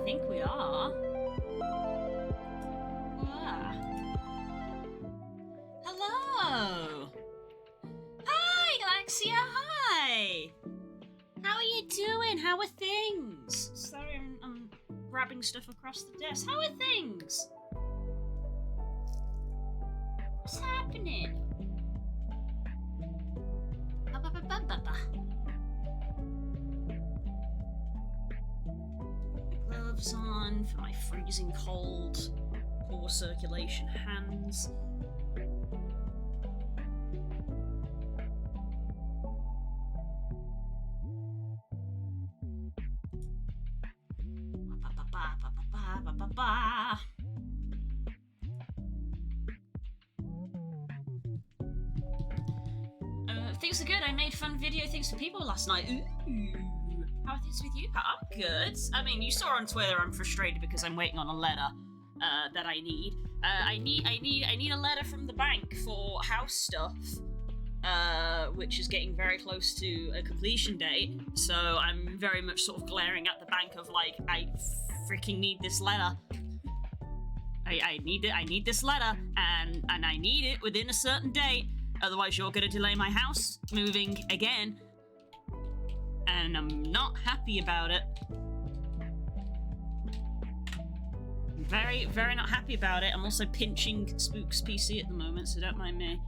think we are. Ah. Hello! Hi, Alexia, hi! How are you doing? How are things? Sorry, I'm grabbing stuff across the desk. How are things? What's happening? Gloves on for my freezing cold, poor circulation hands. Things are good. I made fun video things for people last night. Ooh. How are things with you, Pat? I'm good. I mean, you saw on Twitter I'm frustrated because I'm waiting on a letter that I need. I need a letter from the bank for house stuff, which is getting very close to a completion date. So I'm very much sort of glaring at the bank of like, I freaking need this letter. I need this letter, and I need it within a certain date. Otherwise, you're gonna delay my house moving again. And I'm not happy about it. I'm very, very not happy about it. I'm also pinching Spook's PC at the moment, so don't mind me.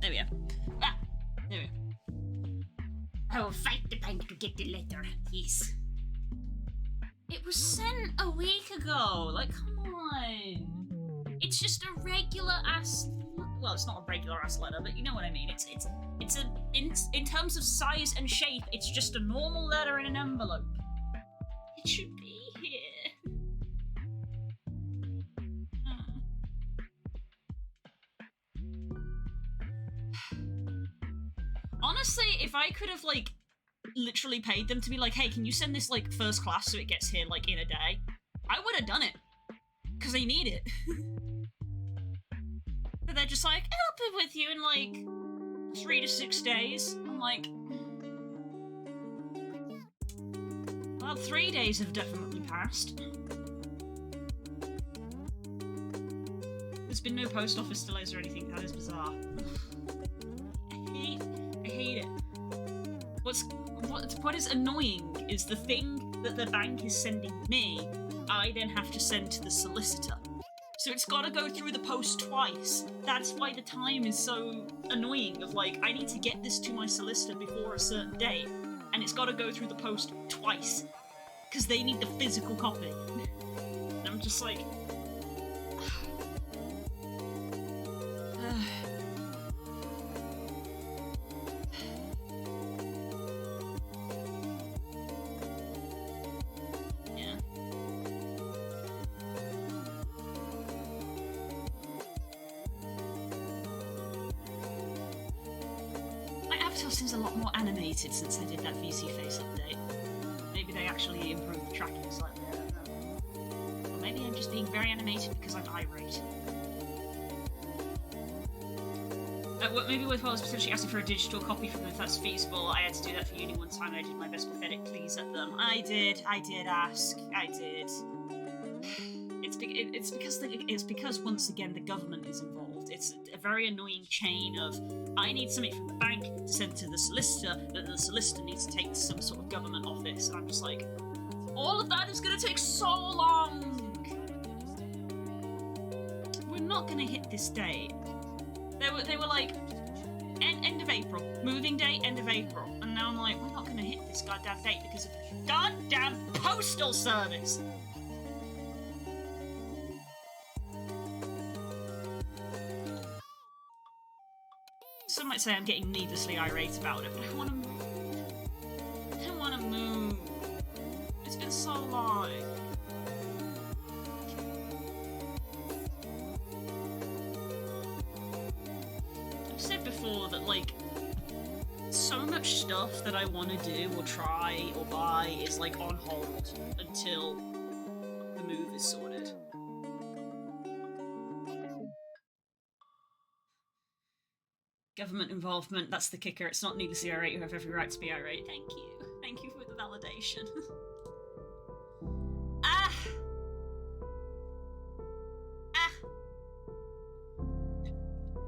There we go. There we go. I will fight the bank to get the letter. Yes. It was sent a week ago. Like, come on. It's just a regular ass. Well, it's not a regular ass letter, but you know what I mean. It's in terms of size and shape, it's just a normal letter in an envelope. It should be here. Honestly, if I could have, like, literally paid them to be like, hey, can you send this, like, first class so it gets here, like, in a day? I would have done it. Because I need it. But they're just like, I'll be with you in, like, 3 to 6 days. I'm like... Well, 3 days have definitely passed. There's been no post office delays or anything. That is bizarre. I hate it. What is annoying is the thing that the bank is sending me, I then have to send to the solicitor. So it's gotta go through the post twice. That's why the time is so annoying of like, I need to get this to my solicitor before a certain date, and it's gotta go through the post twice. Because they need the physical copy. And I'm just like... Seems a lot more animated since I did that VC face update. Maybe they actually improved the tracking slightly, I don't know. Or maybe I'm just being very animated because I'm irate. What maybe worthwhile is potentially asking for a digital copy from them if that's feasible. I had to do that for uni one time and I did my best pathetic pleas at them. I did ask. I did. It's because once again the government is involved. It's a very annoying chain of I need something from the bank to send to the solicitor, that the solicitor needs to take to some sort of government office, and I'm just like, all of that is going to take so long. We're not going to hit this date. They were like end of April, moving date end of April, and now I'm like, we're not going to hit this goddamn date because of the goddamn postal service. Some might say I'm getting needlessly irate about it, but I want to move. I want to move. It's been so long. I've said before that, like, so much stuff that I want to do or try or buy is, like, on hold until the move is sorted. Government involvement, that's the kicker. It's not needlessly irate. You have every right to be irate. Thank you. Thank you for the validation.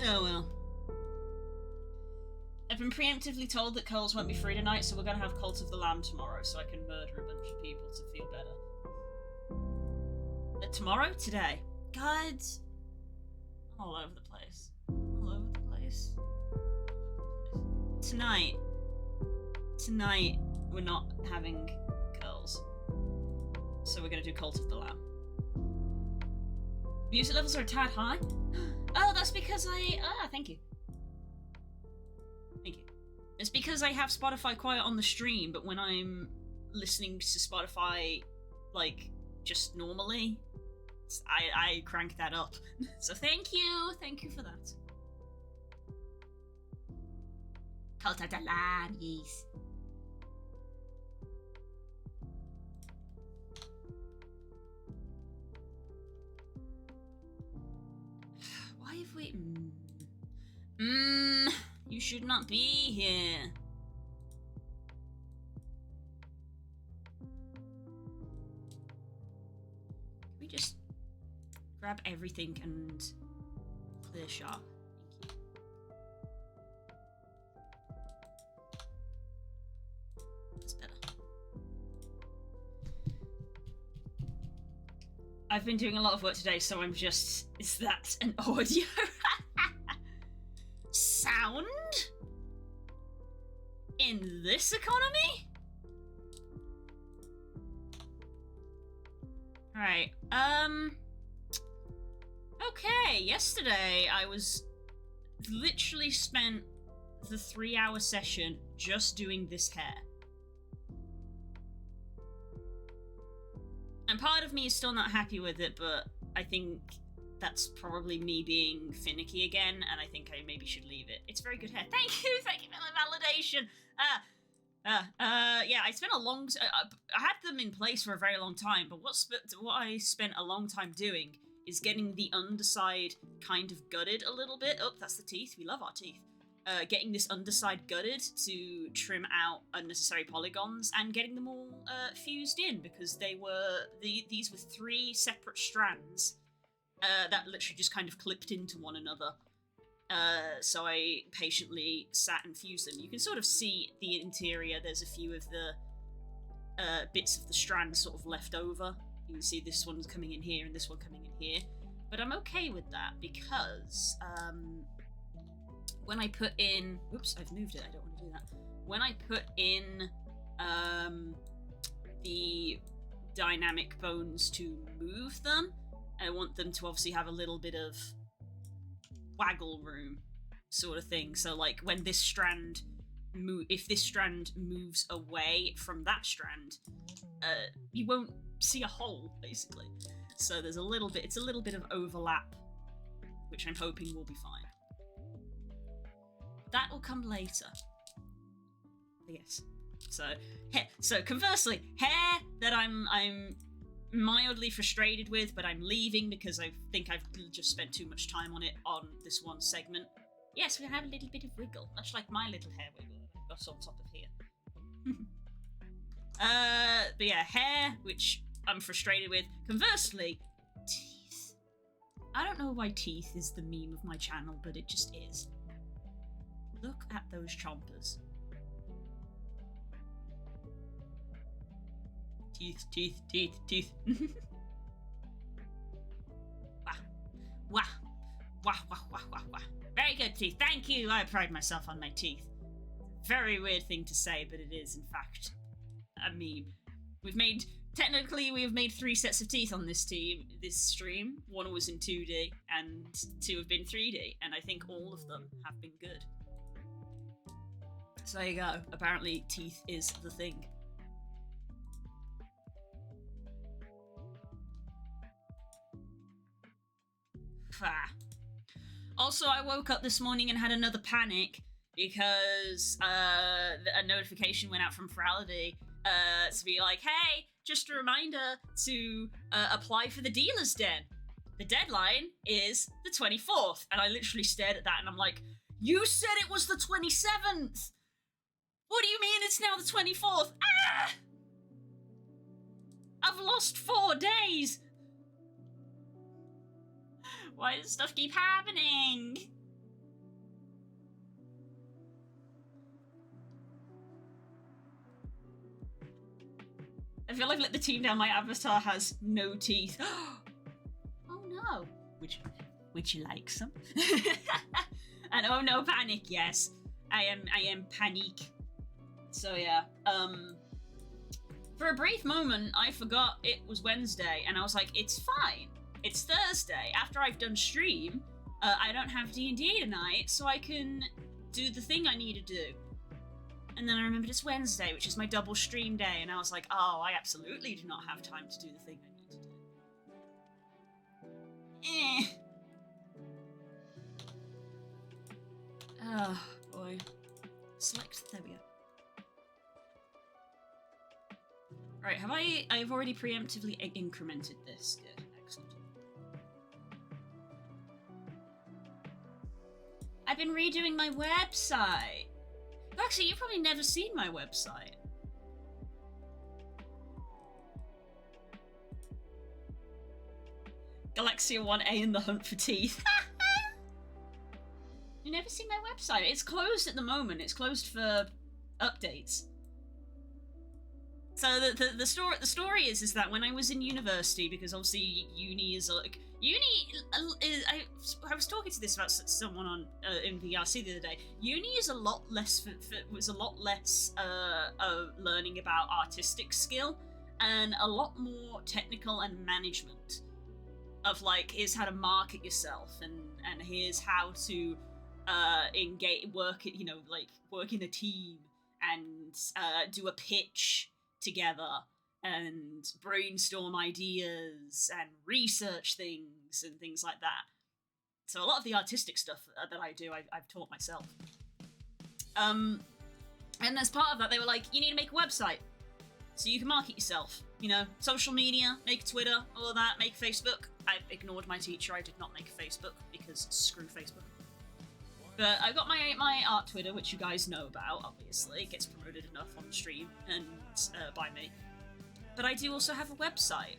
Oh well. I've been preemptively told that Coles won't be free tonight, so we're gonna have Cult of the Lamb tomorrow so I can murder a bunch of people to feel better. Tomorrow? Today. God. All over the place. All over the place. Tonight. Tonight, we're not having Curls. So we're gonna do Cult of the Lamb. Music levels are a tad high. Oh, that's because thank you. Thank you. It's because I have Spotify quiet on the stream, but when I'm listening to Spotify, like, just normally, I crank that up. So thank you for that. Cult of the Lamb, yes. Why have we... you should not be here. Can we just grab everything and clear shot? Thank you. That's better. I've been doing a lot of work today, so I'm just... Is that an audio? Sound? In this economy? Alright, okay, yesterday I was literally spent the 3-hour session just doing this hair. And part of me is still not happy with it, but I think that's probably me being finicky again, and I think I maybe should leave it. It's very good hair. Thank you for the validation. Yeah, I spent a long... I had them in place for a very long time, but what I spent a long time doing is getting the underside kind of gutted a little bit. Oh, that's the teeth. We love our teeth. Getting this underside gutted to trim out unnecessary polygons and getting them all fused in, because they were... These were 3 separate strands that literally just kind of clipped into one another. So I patiently sat and fused them. You can sort of see the interior. There's a few of the bits of the strand sort of left over. You can see this one's coming in here and this one coming in here. But I'm okay with that because when I put in... Oops, I've moved it. I don't want to do that. When I put in the dynamic bones to move them, I want them to obviously have a little bit of waggle room sort of thing. So like when this strand if this strand moves away from that strand, you won't see a hole basically. So there's a little bit, it's a little bit of overlap, which I'm hoping will be fine. That will come later. Yes. So conversely, hair that I'm mildly frustrated with, but I'm leaving because I think I've just spent too much time on it on this one segment. Yes, we have a little bit of wiggle, much like my little hair wiggle that I've got on top of here. But yeah, hair, which I'm frustrated with. Conversely, teeth. I don't know why teeth is the meme of my channel, but it just is. Look at those chompers. Teeth, teeth, teeth, teeth. Wah. Wah. Wah, wah, wah, wah, wah. Very good teeth. Thank you. I pride myself on my teeth. Very weird thing to say, but it is, in fact, a meme. Technically, we have made 3 sets of teeth on this stream. 1 was in 2D, and 2 have been 3D, and I think all of them have been good. So there you go. Apparently, teeth is the thing. Also, I woke up this morning and had another panic because a notification went out from Ferality to be like, hey, just a reminder to apply for the dealer's den. The deadline is the 24th. And I literally stared at that and I'm like, You said it was the 27th! What do you mean it's now the 24th? Ah! I've lost 4 days! Why does stuff keep happening? I feel like the team down my avatar has no teeth. Oh no. Would you like some? And oh no, panic, yes. I am panic. So yeah, for a brief moment, I forgot it was Wednesday, and I was like, it's fine. It's Thursday. After I've done stream, I don't have D&D tonight, so I can do the thing I need to do. And then I remembered it's Wednesday, which is my double stream day, and I was like, oh, I absolutely do not have time to do the thing I need to do. Oh, boy. Select, there we go. Right, I've already preemptively incremented this. Good, excellent. I've been redoing my website. Actually, you've probably never seen my website. Galaxia 1A in the hunt for teeth. You've never seen my website? It's closed at the moment. It's closed for updates. So the story is that when I was in university, because obviously uni is like I was talking to this about someone on in VRC the other day. Uni is a lot less learning about artistic skill and a lot more technical and management of like here's how to market yourself and here's how to engage work in a team and do a pitch together and brainstorm ideas and research things and things like that. So a lot of the artistic stuff that I do, I've taught myself. And as part of that, they were like, you need to make a website so you can market yourself. You know, social media, make Twitter, all of that, make Facebook. I ignored my teacher, I did not make Facebook because screw Facebook. But I've got my art Twitter, which you guys know about, obviously. It gets promoted enough on stream and by me. But I do also have a website.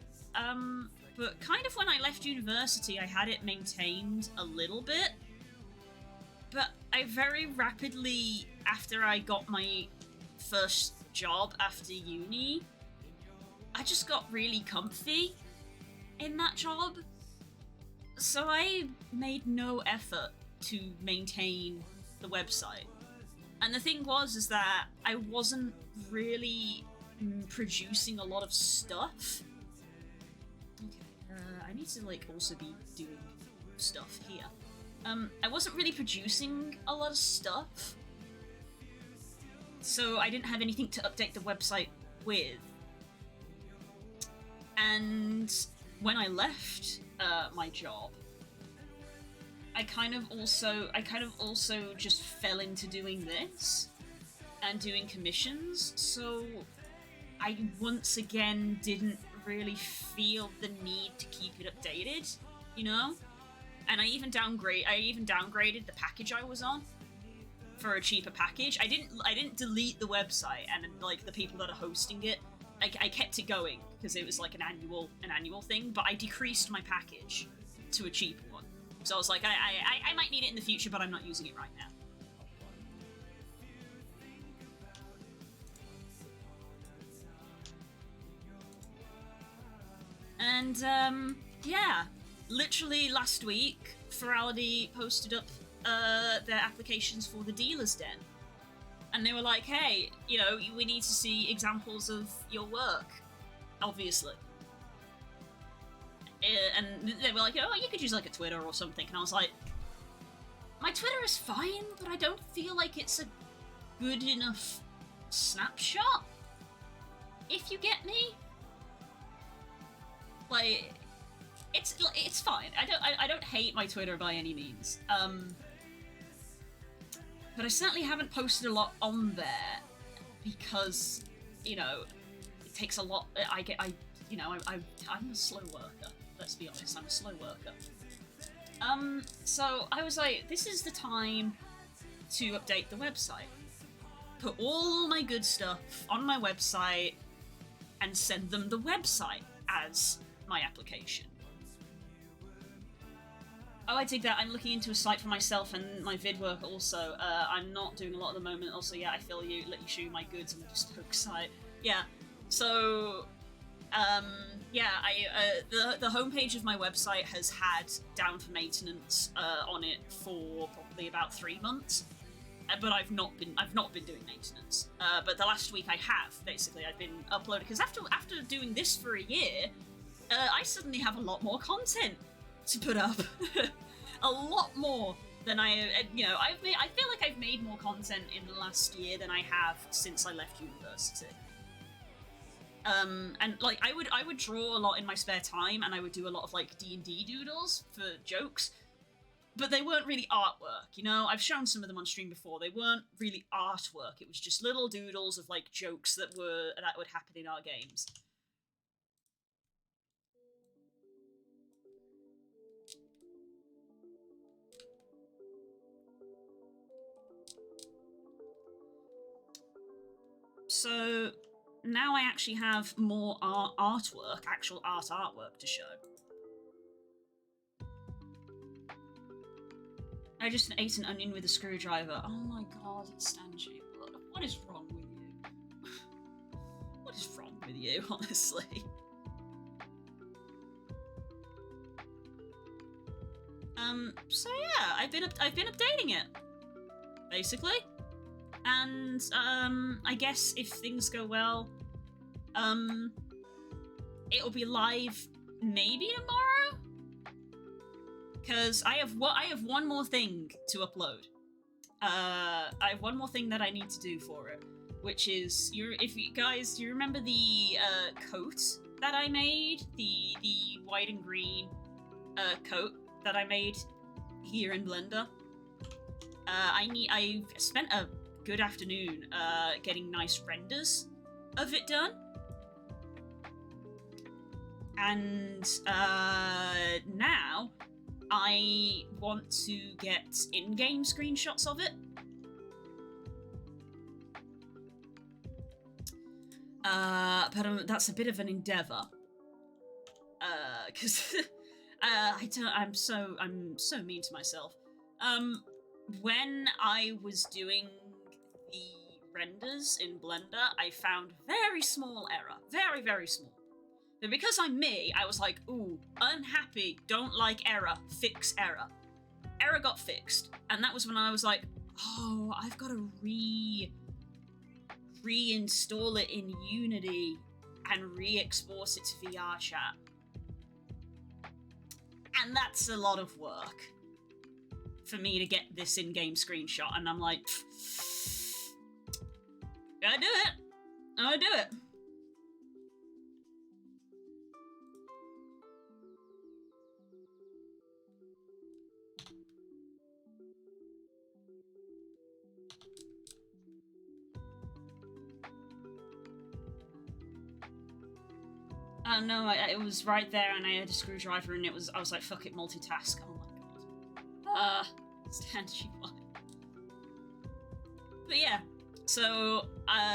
But kind of when I left university, I had it maintained a little bit. But I very rapidly, after I got my first job after uni, I just got really comfy in that job. So I made no effort to maintain the website. And the thing is that I wasn't really producing a lot of stuff. Okay, I need to like also be doing stuff here. I wasn't really producing a lot of stuff, so I didn't have anything to update the website with. And when I left my job, I kind of also just fell into doing this and doing commissions, so I once again didn't really feel the need to keep it updated, you know? And I even downgraded the package I was on for a cheaper package. I didn't delete the website and like the people that are hosting it. I kept it going because it was like an annual thing, but I decreased my package to a cheaper one. So I was like, I might need it in the future, but I'm not using it right now. And, yeah. Literally last week, Ferality posted up their applications for the Dealer's Den. And they were like, hey, you know, we need to see examples of your work, obviously. And they were like, oh, you could use like a Twitter or something. And I was like, my Twitter is fine, but I don't feel like it's a good enough snapshot. If you get me? Like, it's fine. I don't hate my Twitter by any means. But I certainly haven't posted a lot on there because, you know, it takes a lot. I'm a slow worker. Let's be honest, I'm a slow worker. So I was like, this is the time to update the website. Put all my good stuff on my website and send them the website as my application. Oh, I dig that. I'm looking into a site for myself and my vid work also. I'm not doing a lot at the moment. Also, yeah, I feel you. Let you show you my goods on the bespoke site. Yeah. So, the homepage of my website has had down for maintenance on it for probably about 3 months. But I've not been doing maintenance. But the last week I have, basically. I've been uploading, because after doing this for a year, I suddenly have a lot more content to put up. A lot more than I feel like I've made more content in the last year than I have since I left university. And like I would draw a lot in my spare time, and I would do a lot of like D&D doodles for jokes, but they weren't really artwork, you know? I've shown some of them on stream before. They weren't really artwork. It was just little doodles of like jokes that would happen in our games. So now I actually have more artwork, actual artwork to show. I just ate an onion with a screwdriver. Oh my god, it's Stanji. What is wrong with you? What is wrong with you, honestly? So yeah, I've been updating it, basically. And, I guess if things go well, it'll be live maybe tomorrow? Because I have one more thing to upload. I have one more thing that I need to do for it, which is, if you guys, do you remember the, coat that I made? The white and green, coat that I made here in Blender? I've spent a good afternoon getting nice renders of it done, and now I want to get in-game screenshots of it. But that's a bit of an endeavor, because I'm so mean to myself. When I was doing the renders in Blender, I found very small error. Very, very small. But because I'm me, I was like, ooh, unhappy, don't like error, fix error. Error got fixed. And that was when I was like, oh, I've got to reinstall it in Unity and re-export it to VRChat. And that's a lot of work for me to get this in-game screenshot, and I'm like, gotta do it. I'll do it. No, it was right there, and I had a screwdriver, and I was like, fuck it, multitask. Oh my god. Stand you one. But yeah, so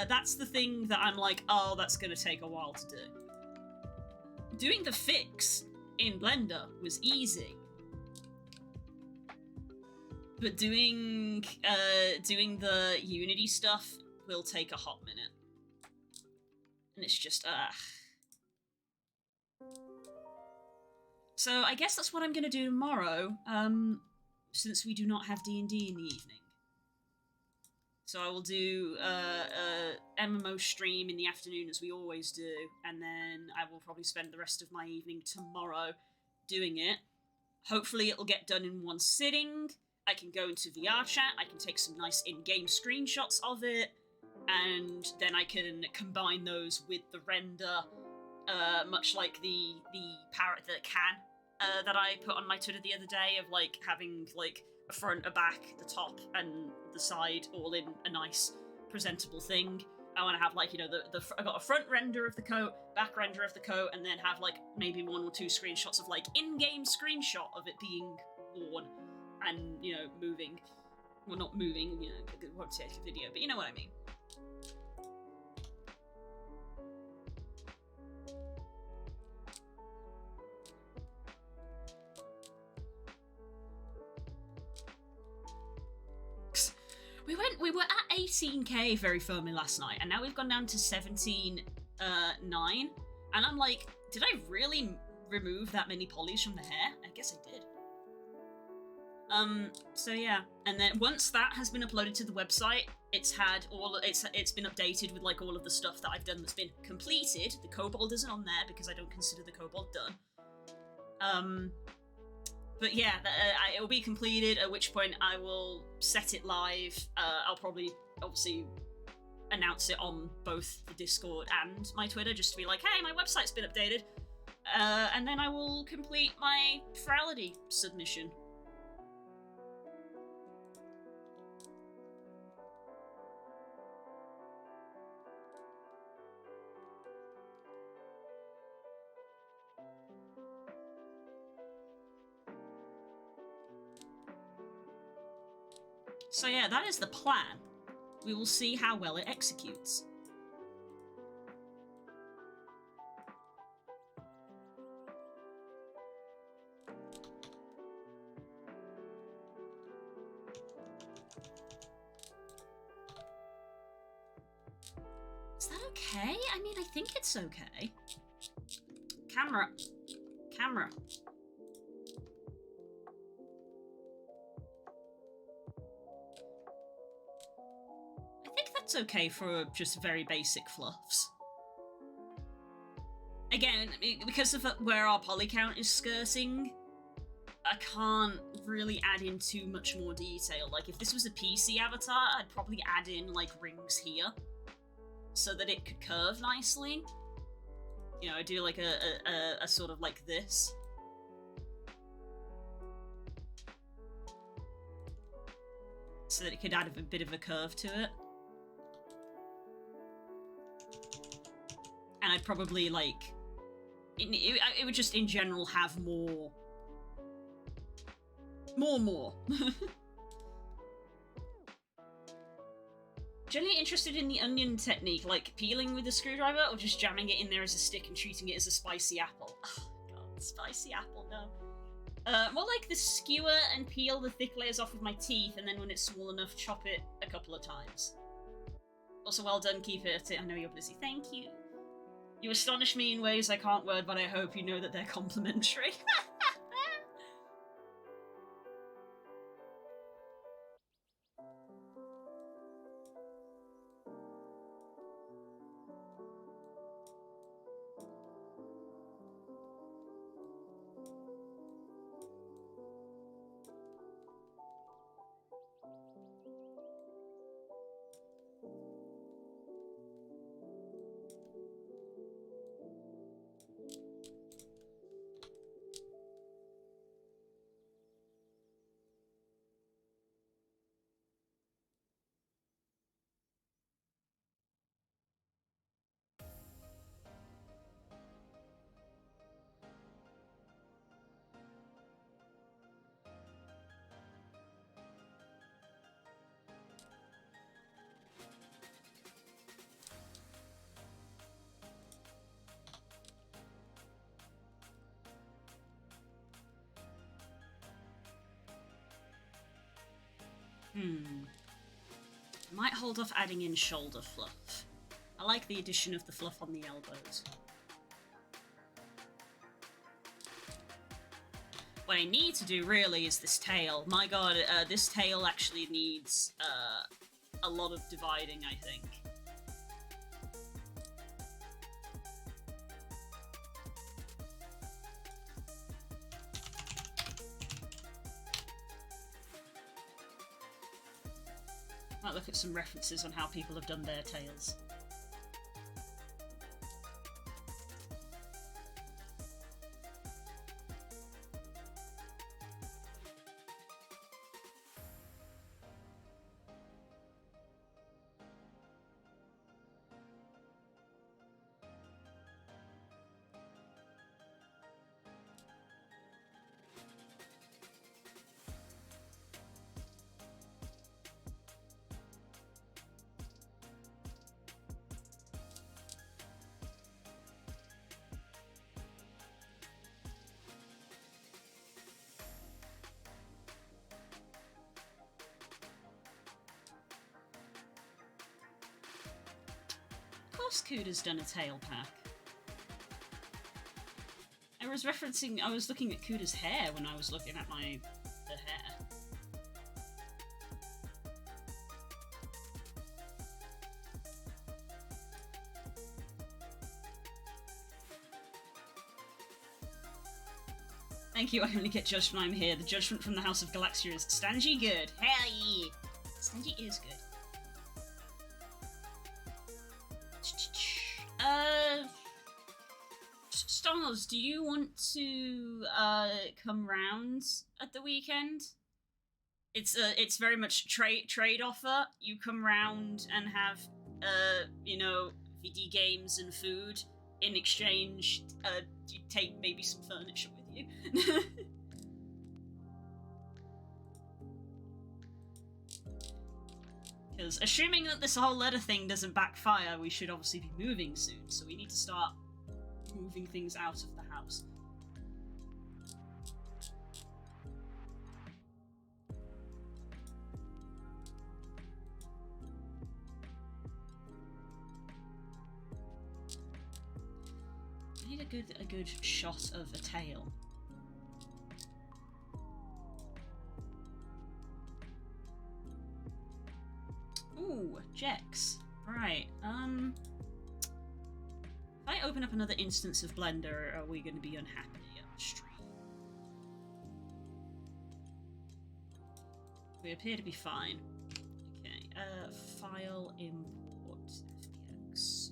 that's the thing that I'm like, oh, that's gonna take a while to do. Doing the fix in Blender was easy, but doing the Unity stuff will take a hot minute, and it's just So I guess that's what I'm gonna do tomorrow, since we do not have D&D in the evening. So I will do a MMO stream in the afternoon, as we always do, and then I will probably spend the rest of my evening tomorrow doing it. Hopefully it'll get done in one sitting. I can go into VRChat, I can take some nice in-game screenshots of it, and then I can combine those with the render, much like the parrot that can that I put on my Twitter the other day, of like having like a front, a back, the top, and the side all in a nice presentable thing. I want to have like, you know, I got a front render of the coat, back render of the coat, and then have like maybe 1 or 2 screenshots of like in-game screenshot of it being worn and, you know, moving. well, not moving, you know, it won't take a video, but you know what I mean. We were at 18k very firmly last night, and now we've gone down to 17.9, and I'm like, did I really remove that many polys from the hair? I guess I did. So yeah, and then once that has been uploaded to the website, it's been updated with like all of the stuff that I've done that's been completed. The kobold isn't on there because I don't consider the kobold done. But yeah, it will be completed, at which point I will set it live. I'll probably, obviously, announce it on both the Discord and my Twitter, just to be like, hey, my website's been updated. And then I will complete my Ferality submission. So yeah, that is the plan. We will see how well it executes. Is that okay? I mean, I think it's okay. Camera. Camera. It's okay for just very basic fluffs. Again, because of where our poly count is skirting, I can't really add in too much more detail. Like, if this was a PC avatar, I'd probably add in, like, rings here, so that it could curve nicely. You know, I do, like, a sort of like this. So that it could add a bit of a curve to it. And I'd probably, like, it would just, in general, have more. Generally interested in the onion technique, like peeling with a screwdriver, or just jamming it in there as a stick and treating it as a spicy apple. Oh, God, spicy apple, no. More like the skewer and peel the thick layers off with my teeth, and then when it's small enough, chop it a couple of times. Also, well done, keep it. I know you're busy. Thank you. You astonish me in ways I can't word, but I hope you know that they're complimentary. Might hold off adding in shoulder fluff. I like the addition of the fluff on the elbows. What I need to do really is this tail. My god, this tail actually needs a lot of dividing, I think. Might look at some references on how people have done their tails. course Kuda's done a tail pack. I was looking at Kuda's hair when I was looking at the hair. Thank you, I only get judged when I'm here. The judgment from the House of Galaxia is Stanji good. Hell yeah! Stanji is good. Stars, do you want to come round at the weekend? It's very much trade offer. You come round and have you know, VD games and food. In exchange, you take maybe some furniture with you. Because assuming that this whole letter thing doesn't backfire, we should obviously be moving soon, so we need to start moving things out of the house. I need a good shot of a tail. Ooh, Jex. Right, if I open up another instance of Blender, are we going to be unhappy upstream? We appear to be fine. Okay, file, import, FBX.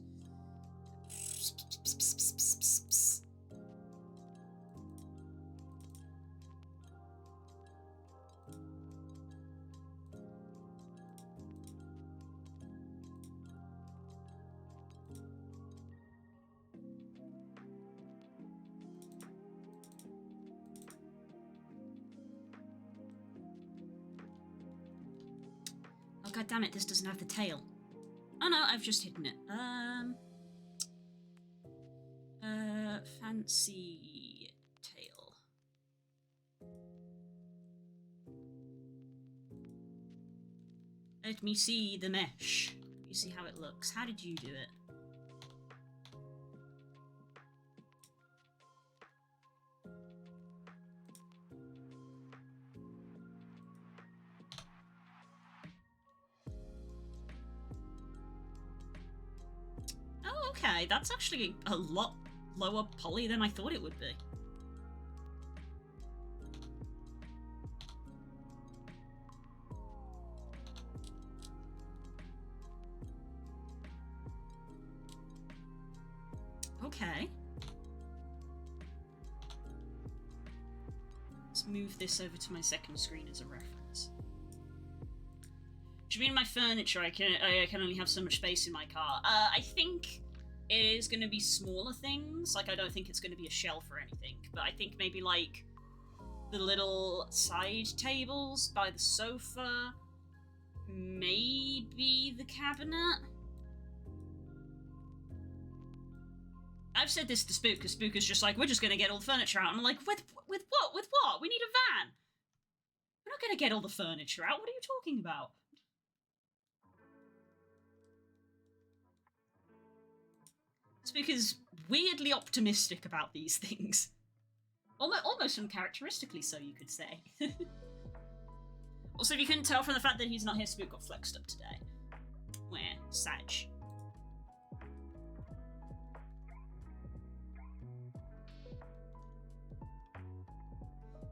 God damn it, this doesn't have the tail. Oh no, I've just hidden it. Fancy tail. Let me see the mesh. Let me see how it looks. How did you do it? Okay, that's actually a lot lower poly than I thought it would be. Okay. Let's move this over to my second screen as a reference. Which means my furniture, I can only have so much space in my car. I think it is going to be smaller things. Like, I don't think it's going to be a shelf or anything, but I think maybe, like, the little side tables by the sofa, maybe the cabinet. I've said this to Spook, because Spook is just like, we're just going to get all the furniture out. And I'm like, with what? With what? We need a van. We're not going to get all the furniture out. What are you talking about? Spook is weirdly optimistic about these things. Almost uncharacteristically so, you could say. Also, if you couldn't tell from the fact that he's not here, Spook got flexed up today. Where? Sag.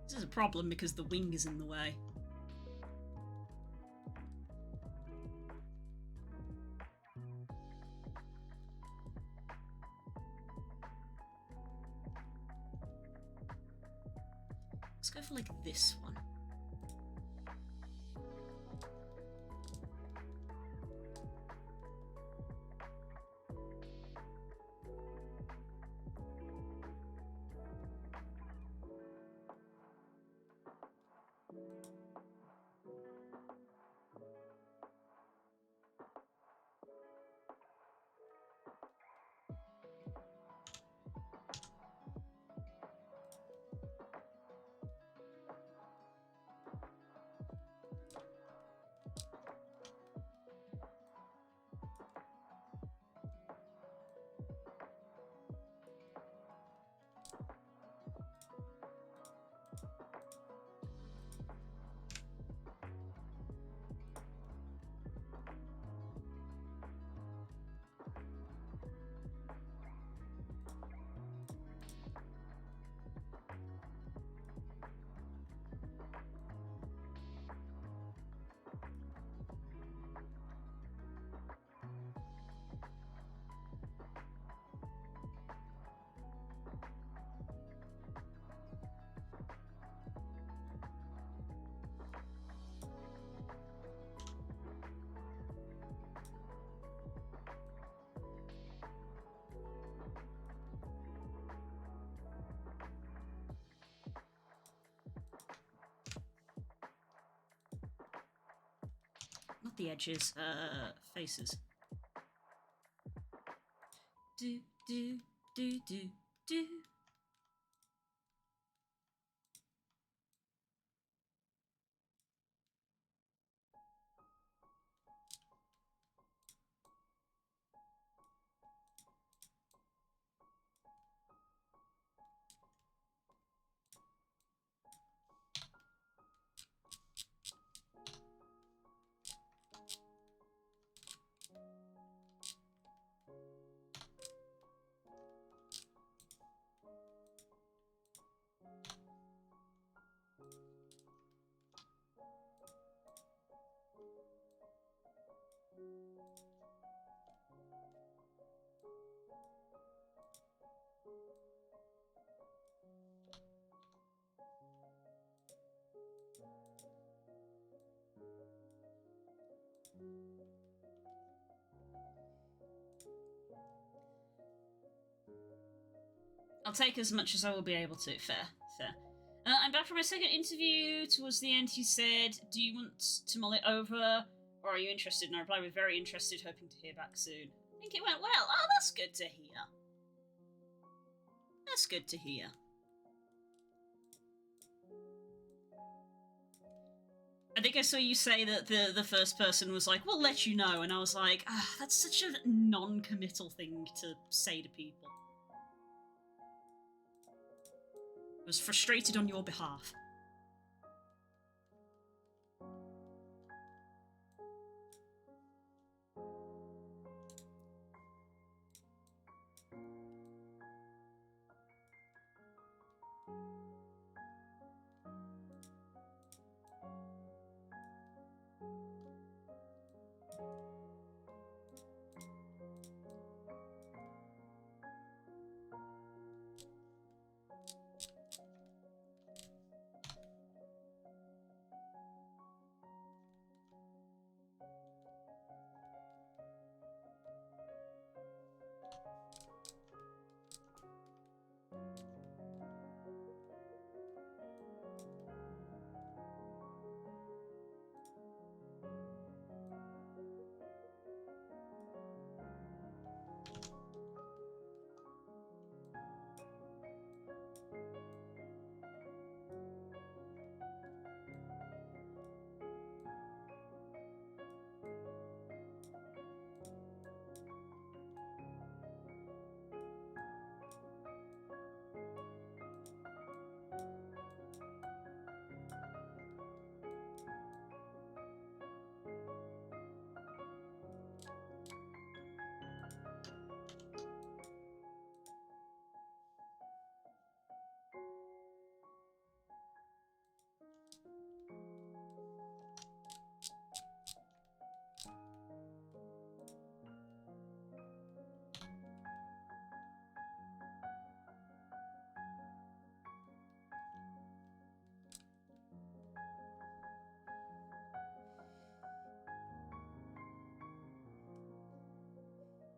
This is a problem because the wing is in the way. Let's go for, like, this one. the edges, faces. Do, do, do, do, do. I'll take as much as I will be able to. Fair, fair. I'm back from my second interview. Towards the end, he said, "Do you want to mull it over, or are you interested?" And I replied with very interested, hoping to hear back soon. I think it went well. Oh, that's good to hear. That's good to hear. I think I saw you say that the first person was like, "We'll let you know," and I was like, that's such a non-committal thing to say to people. I was frustrated on your behalf.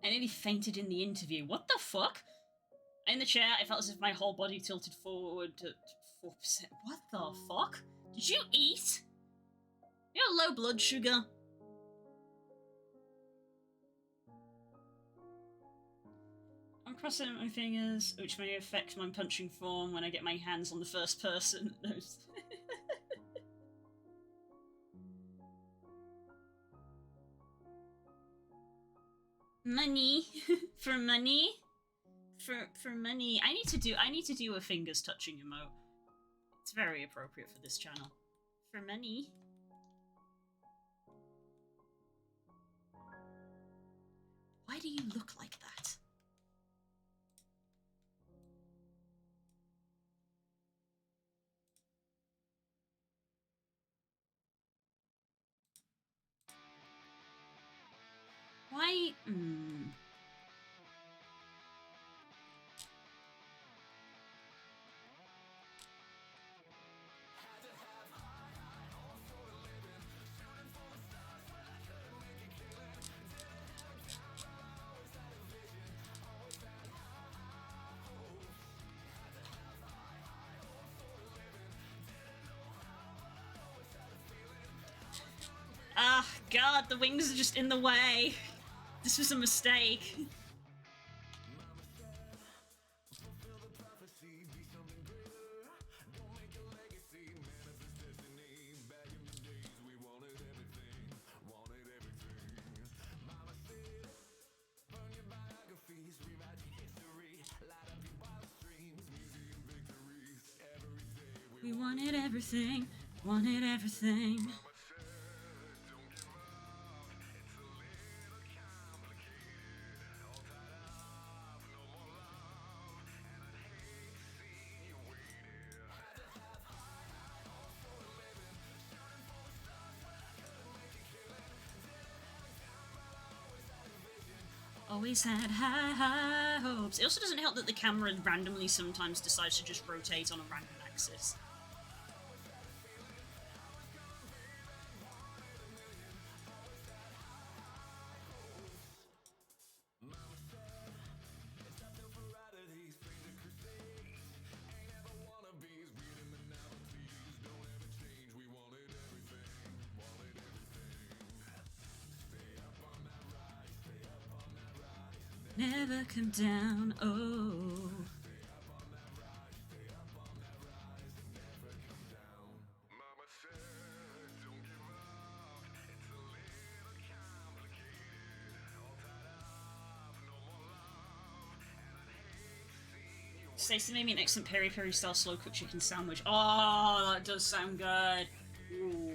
I nearly fainted in the interview. What the fuck? In the chair, I felt as if my whole body tilted forward to 4%. What the fuck? Did you eat? You got low blood sugar? I'm crossing my fingers, which may affect my punching form when I get my hands on the first person. Money. For money? For money. I need to do a fingers touching emote. It's very appropriate for this channel. For money. Why do you look like that? Why? Ah, God, the wings are just in the way. This was a mistake. We wanted everything, wanted everything. Always had high hopes. It also doesn't help that the camera randomly sometimes decides to just rotate on a random axis. Never come down, oh. Stacey made me an excellent peri-peri style slow cooked chicken sandwich. Oh, that does sound good. Ooh.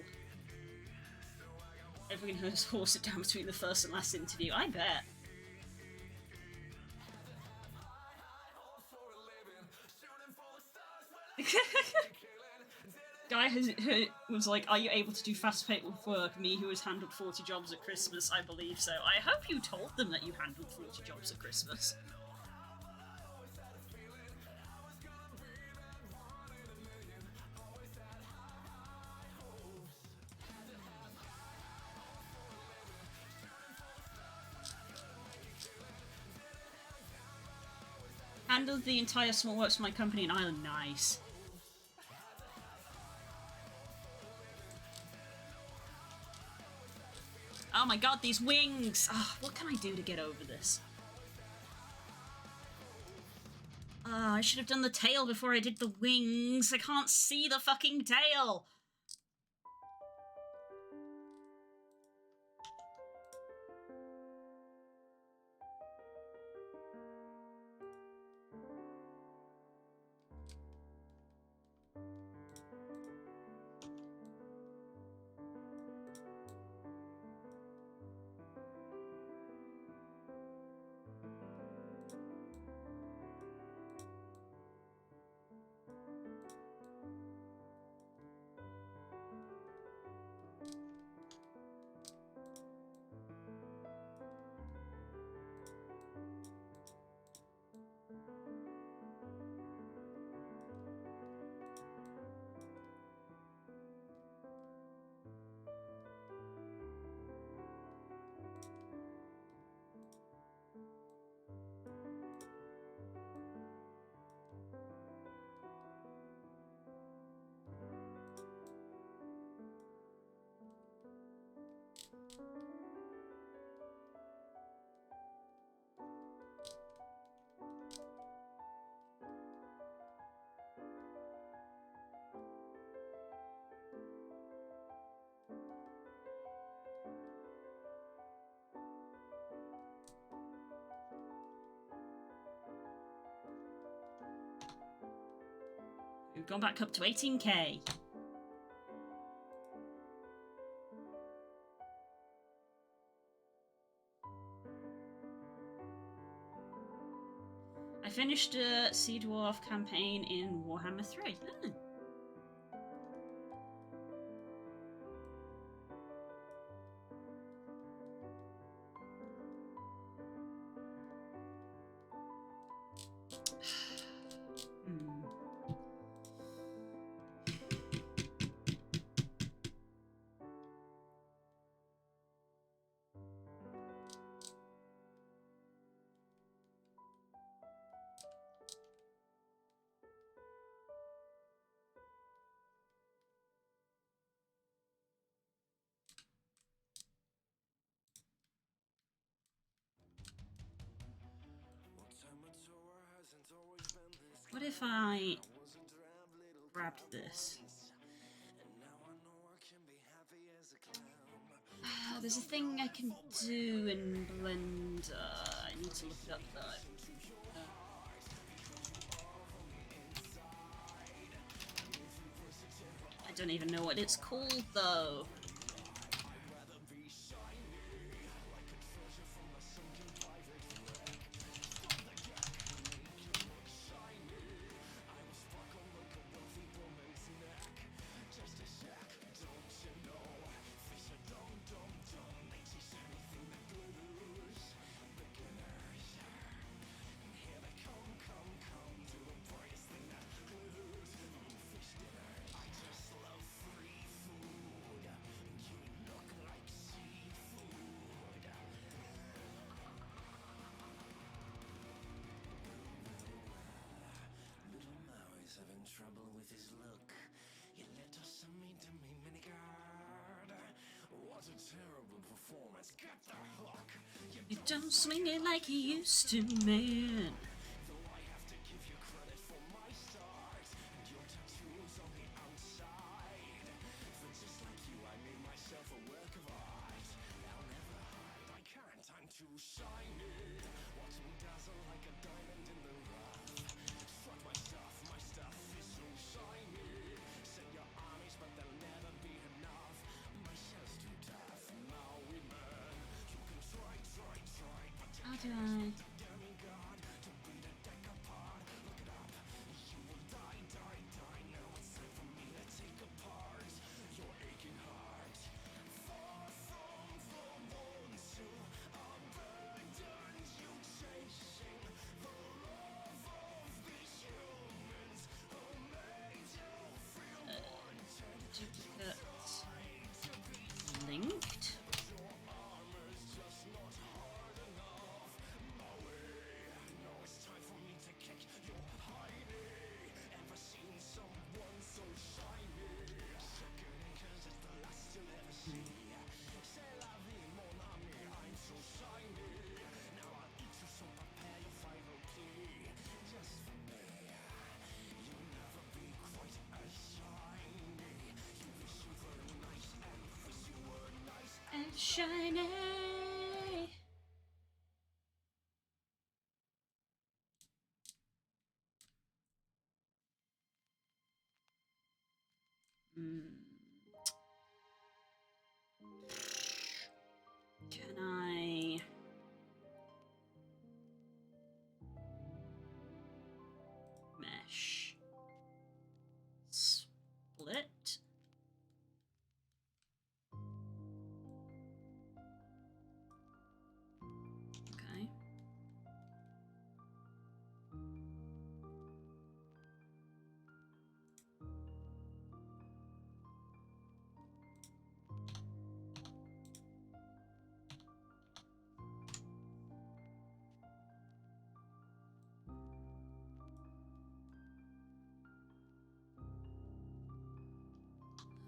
Everyone has horse it down between the first and last interview. I bet. Guy was like, are you able to do fast-paced work? Me, who has handled 40 jobs at Christmas, I believe so. I hope you told them that you handled 40 jobs at Christmas. Handled the entire small works for my company in Ireland. Nice. Oh my god, these wings! Oh, what can I do to get over this? I should have done the tail before I did the wings. I can't see the fucking tail! We've gone back up to 18k. I finished a Sea Dwarf campaign in Warhammer 3. Oh. What if I grabbed this? There's a thing I can do in Blender. I need to look it up though. I don't even know what it's called though. You don't swing it like you used to, man. How do I... duplicate linked? And shiny. Can I... mesh? Split? Okay.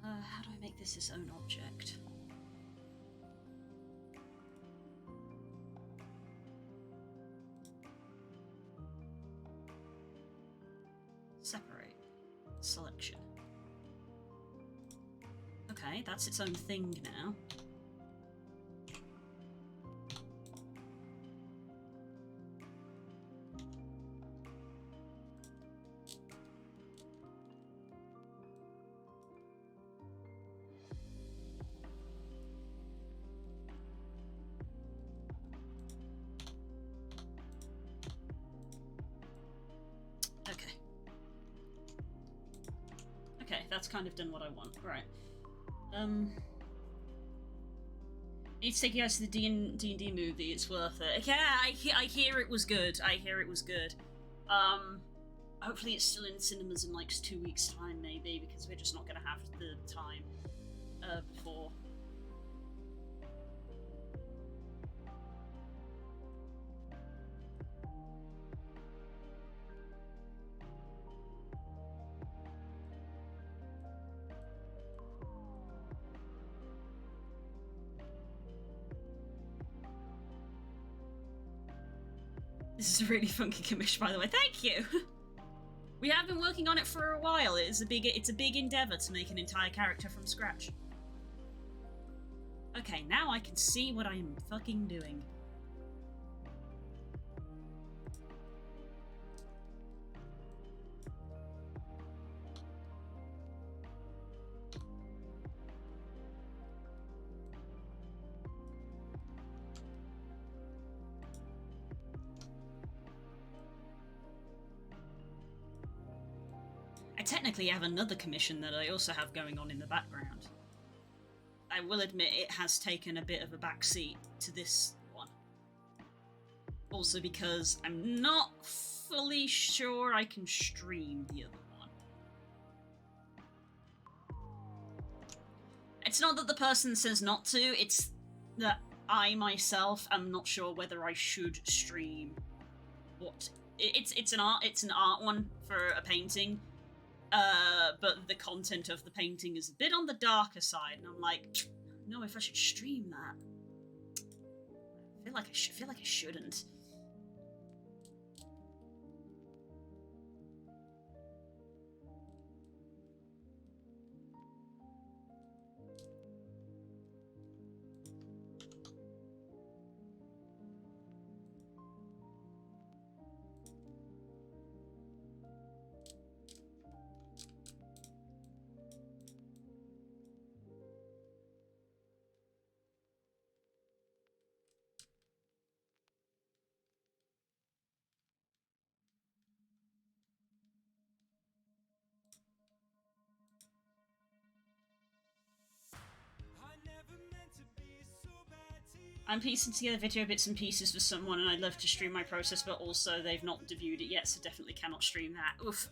How do I make this its own object? Separate. Selection. Okay, that's its own thing now. Okay, that's kind of done what I want. Right. Need to take you guys to the D&D movie. It's worth it. Yeah, I hear it was good. I hear it was good. Hopefully it's still in cinemas in like 2 weeks' time, maybe, because we're just not gonna have the time before. This is a really funky commission, by the way. Thank you! We have been working on it for a while. It's a big endeavor to make an entire character from scratch. Okay, now I can see what I am fucking doing. I technically have another commission that I also have going on in the background. I will admit it has taken a bit of a backseat to this one. Also because I'm not fully sure I can stream the other one. It's not that the person says not to, it's that I myself am not sure whether I should stream what. It's an art one for a painting. But the content of the painting is a bit on the darker side, and I'm like, I don't know if I should stream that. I feel like I shouldn't. I'm piecing together video bits and pieces for someone, and I'd love to stream my process, but also they've not debuted it yet, so definitely cannot stream that. Oof.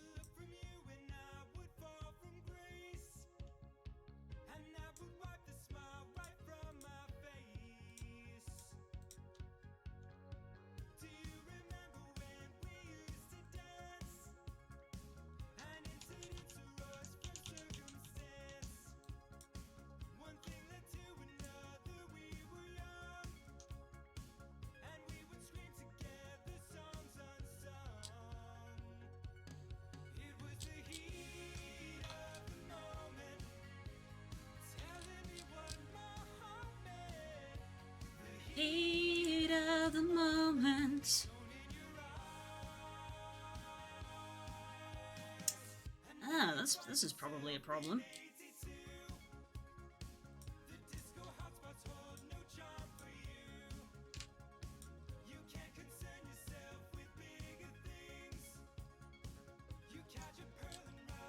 Heat of the moment. Ah, this is probably a problem.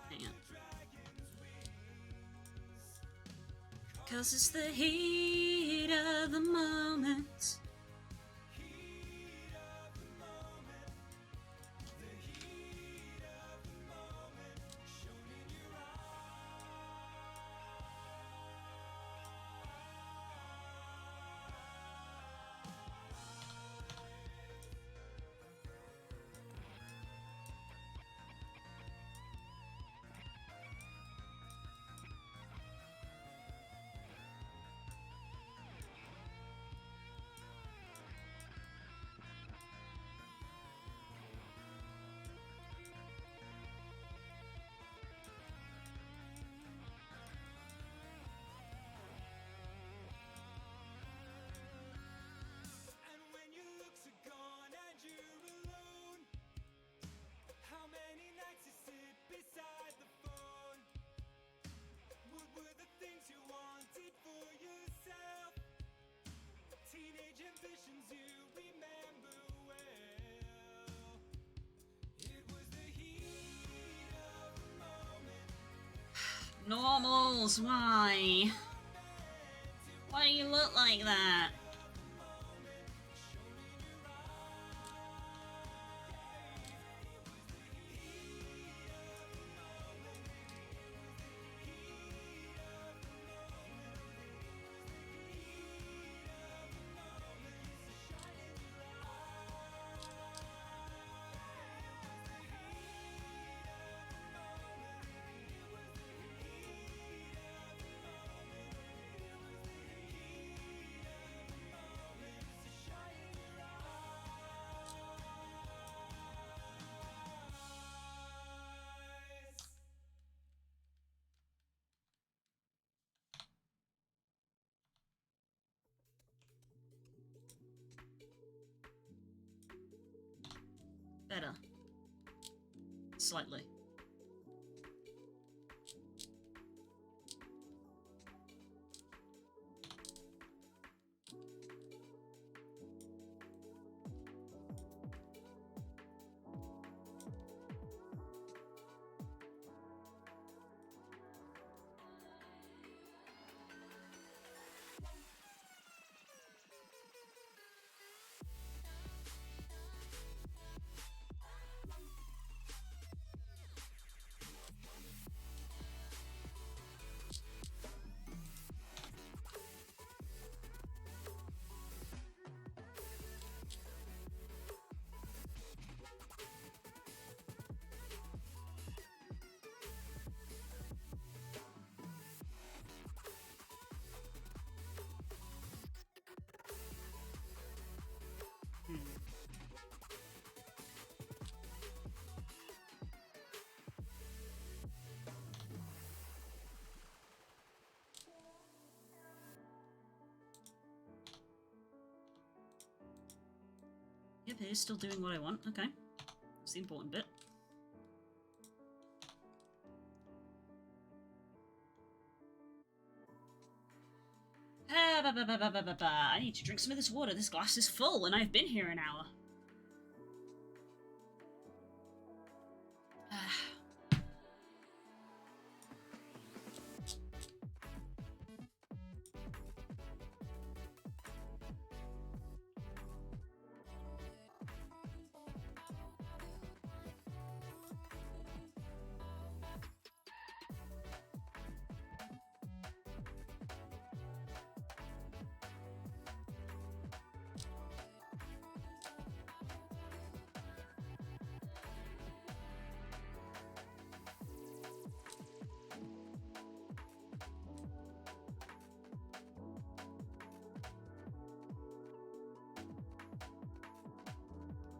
Hang on. 'Cause it's the heat of the moment. Normals, why? Why do you look like that? Better. Slightly. Yep, it is still doing what I want. Okay. That's the important bit. I need to drink some of this water. This glass is full, and I've been here an hour.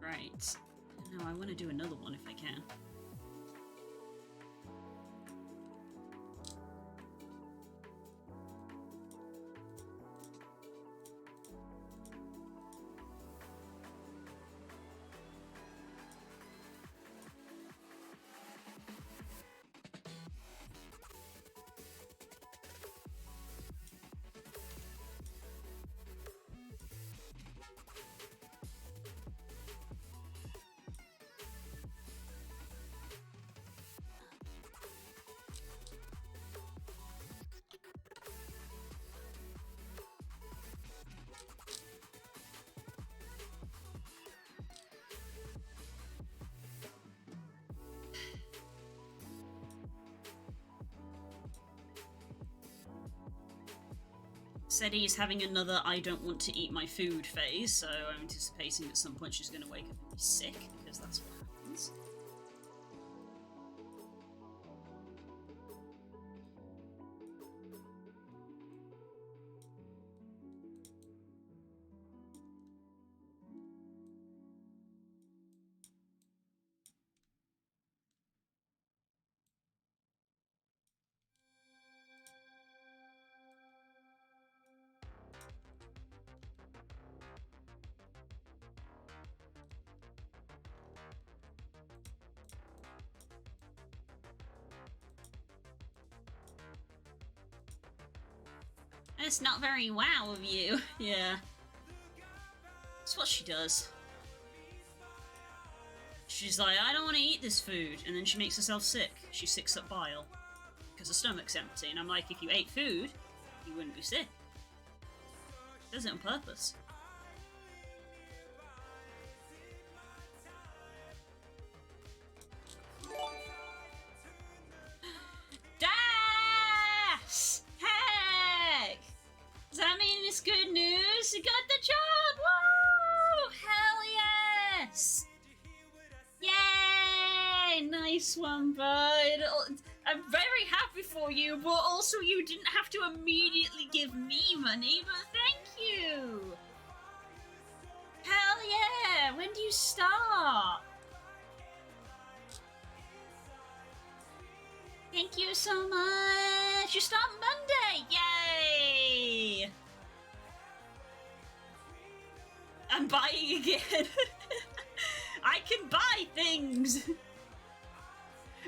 Right. Now I want to do another one if I can. Sadie is having another I don't want to eat my food phase, so I'm anticipating at some point she's going to wake up and be sick, because that's what happens. It's not very wow of you. Yeah. That's what she does. She's like, I don't want to eat this food, and then she makes herself sick. She sicks up bile. Because her stomach's empty, and I'm like, if you ate food, you wouldn't be sick. Does it on purpose. Das! Heck! Does that mean it's good news? You got the job! Woo! Hell yes! Yay! Nice one, bud. I'm very happy for you, but also you didn't have to immediately give me money, but thank you! Hell yeah! When do you start? Thank you so much! You start Monday! Yay! I'm buying again. I can buy things!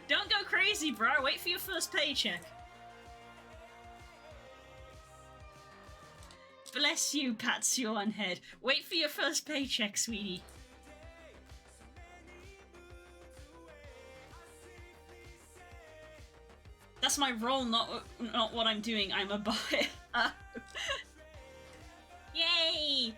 Don't go crazy, bro. Wait for your first paycheck. Bless you, pats you on head. Wait for your first paycheck, sweetie. That's my role, not what I'm doing. I'm a buyer. Yay!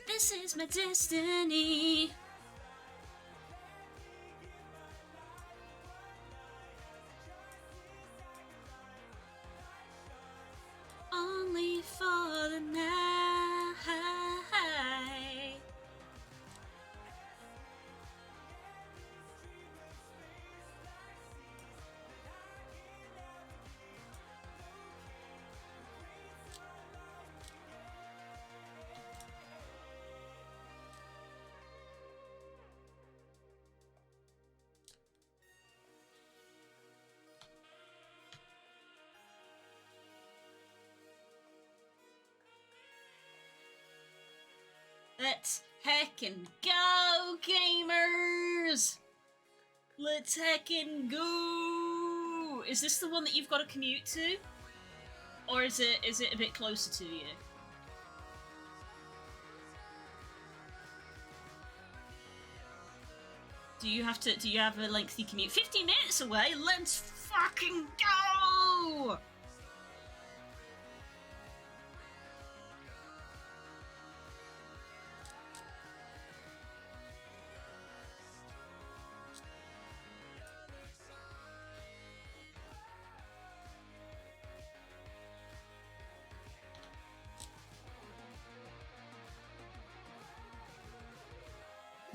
This is my destiny. Only for the night. Let's heckin' go, gamers! Let's heckin' go! Is this the one that you've got to commute to? Or is it a bit closer to you? Do you have a lengthy commute? 50 minutes away? Let's fucking go!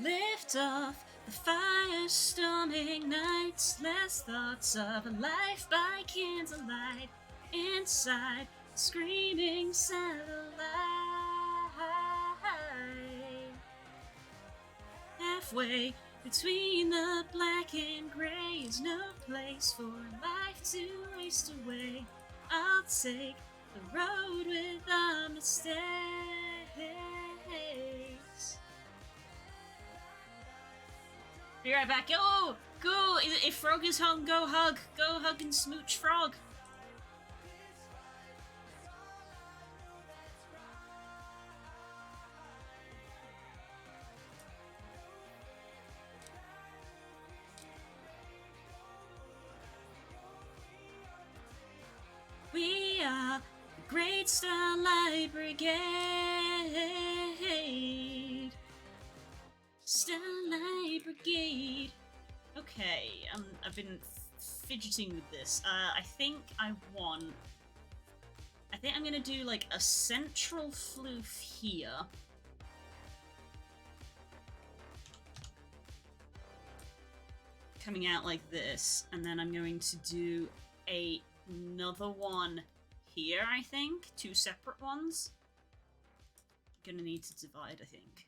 Lift off the fire-storming nights, less thoughts of a life by candlelight, inside screaming satellite. Halfway between the black and gray is no place for life to waste away. I'll take the road without mistakes. Be right back. Oh, go! If Frog is home, go hug. Go hug and smooch Frog. We are the Great Starlight Brigade. Starlight Brigade. Okay, I've been fidgeting with this. I think I'm gonna do like a central floof here. Coming out like this, and then I'm going to do another one here, I think. Two separate ones. Gonna need to divide, I think.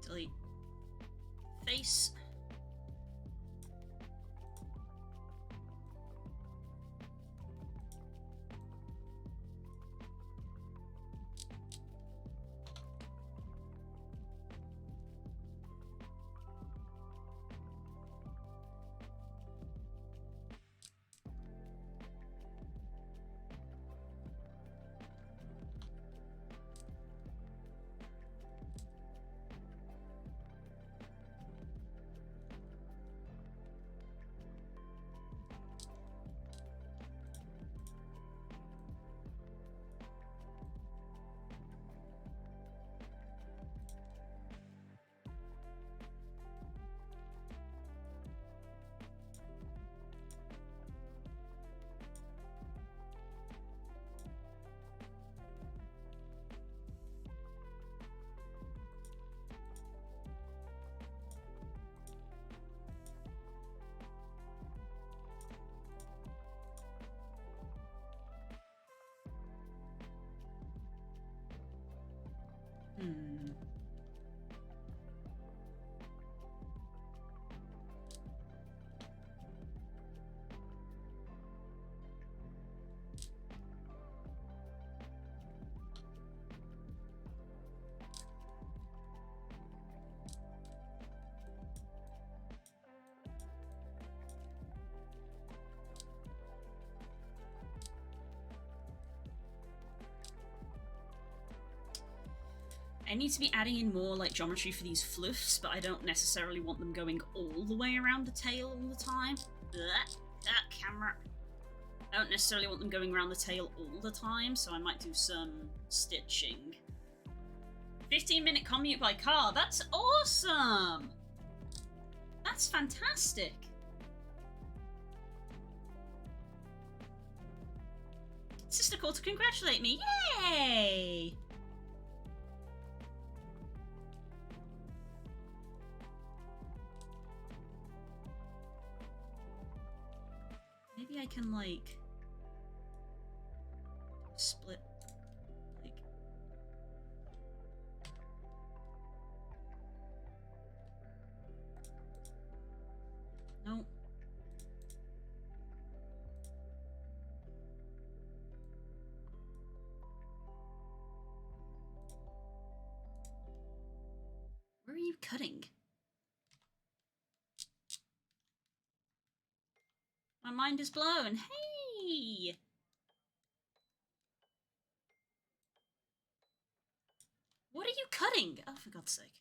Delete face. need to be adding in more, like, geometry for these fluffs, but I don't necessarily want them going all the way around the tail all the time. That camera. I don't necessarily want them going around the tail all the time, so I might do some stitching. 15-minute commute by car. That's awesome! That's fantastic. Sister called to congratulate me. Yay! Maybe I can, like, split, like... No. Where are you cutting? My mind is blown. Hey! What are you cutting? Oh, for God's sake.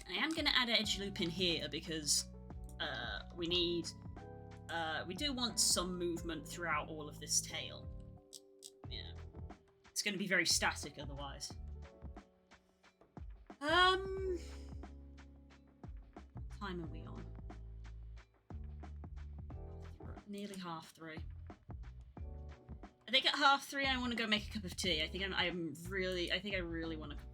I am going to add an edge loop in here because we do want some movement throughout all of this tail. Yeah. It's going to be very static otherwise. What time are we on? Nearly 3:30. I think at 3:30 I want to go make a cup of tea. I think I really want a cup of tea.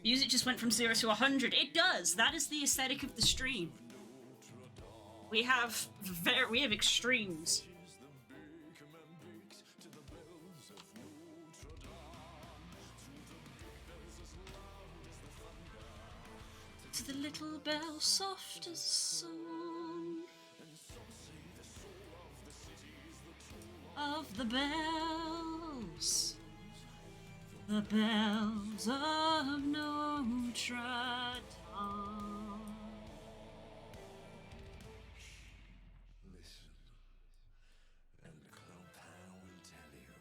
Music just went from 0 to 100. It does. That is the aesthetic of the stream. We have extremes. To the little bell soft as song of the bells of Notre Dame. Listen, and Clopin will tell you.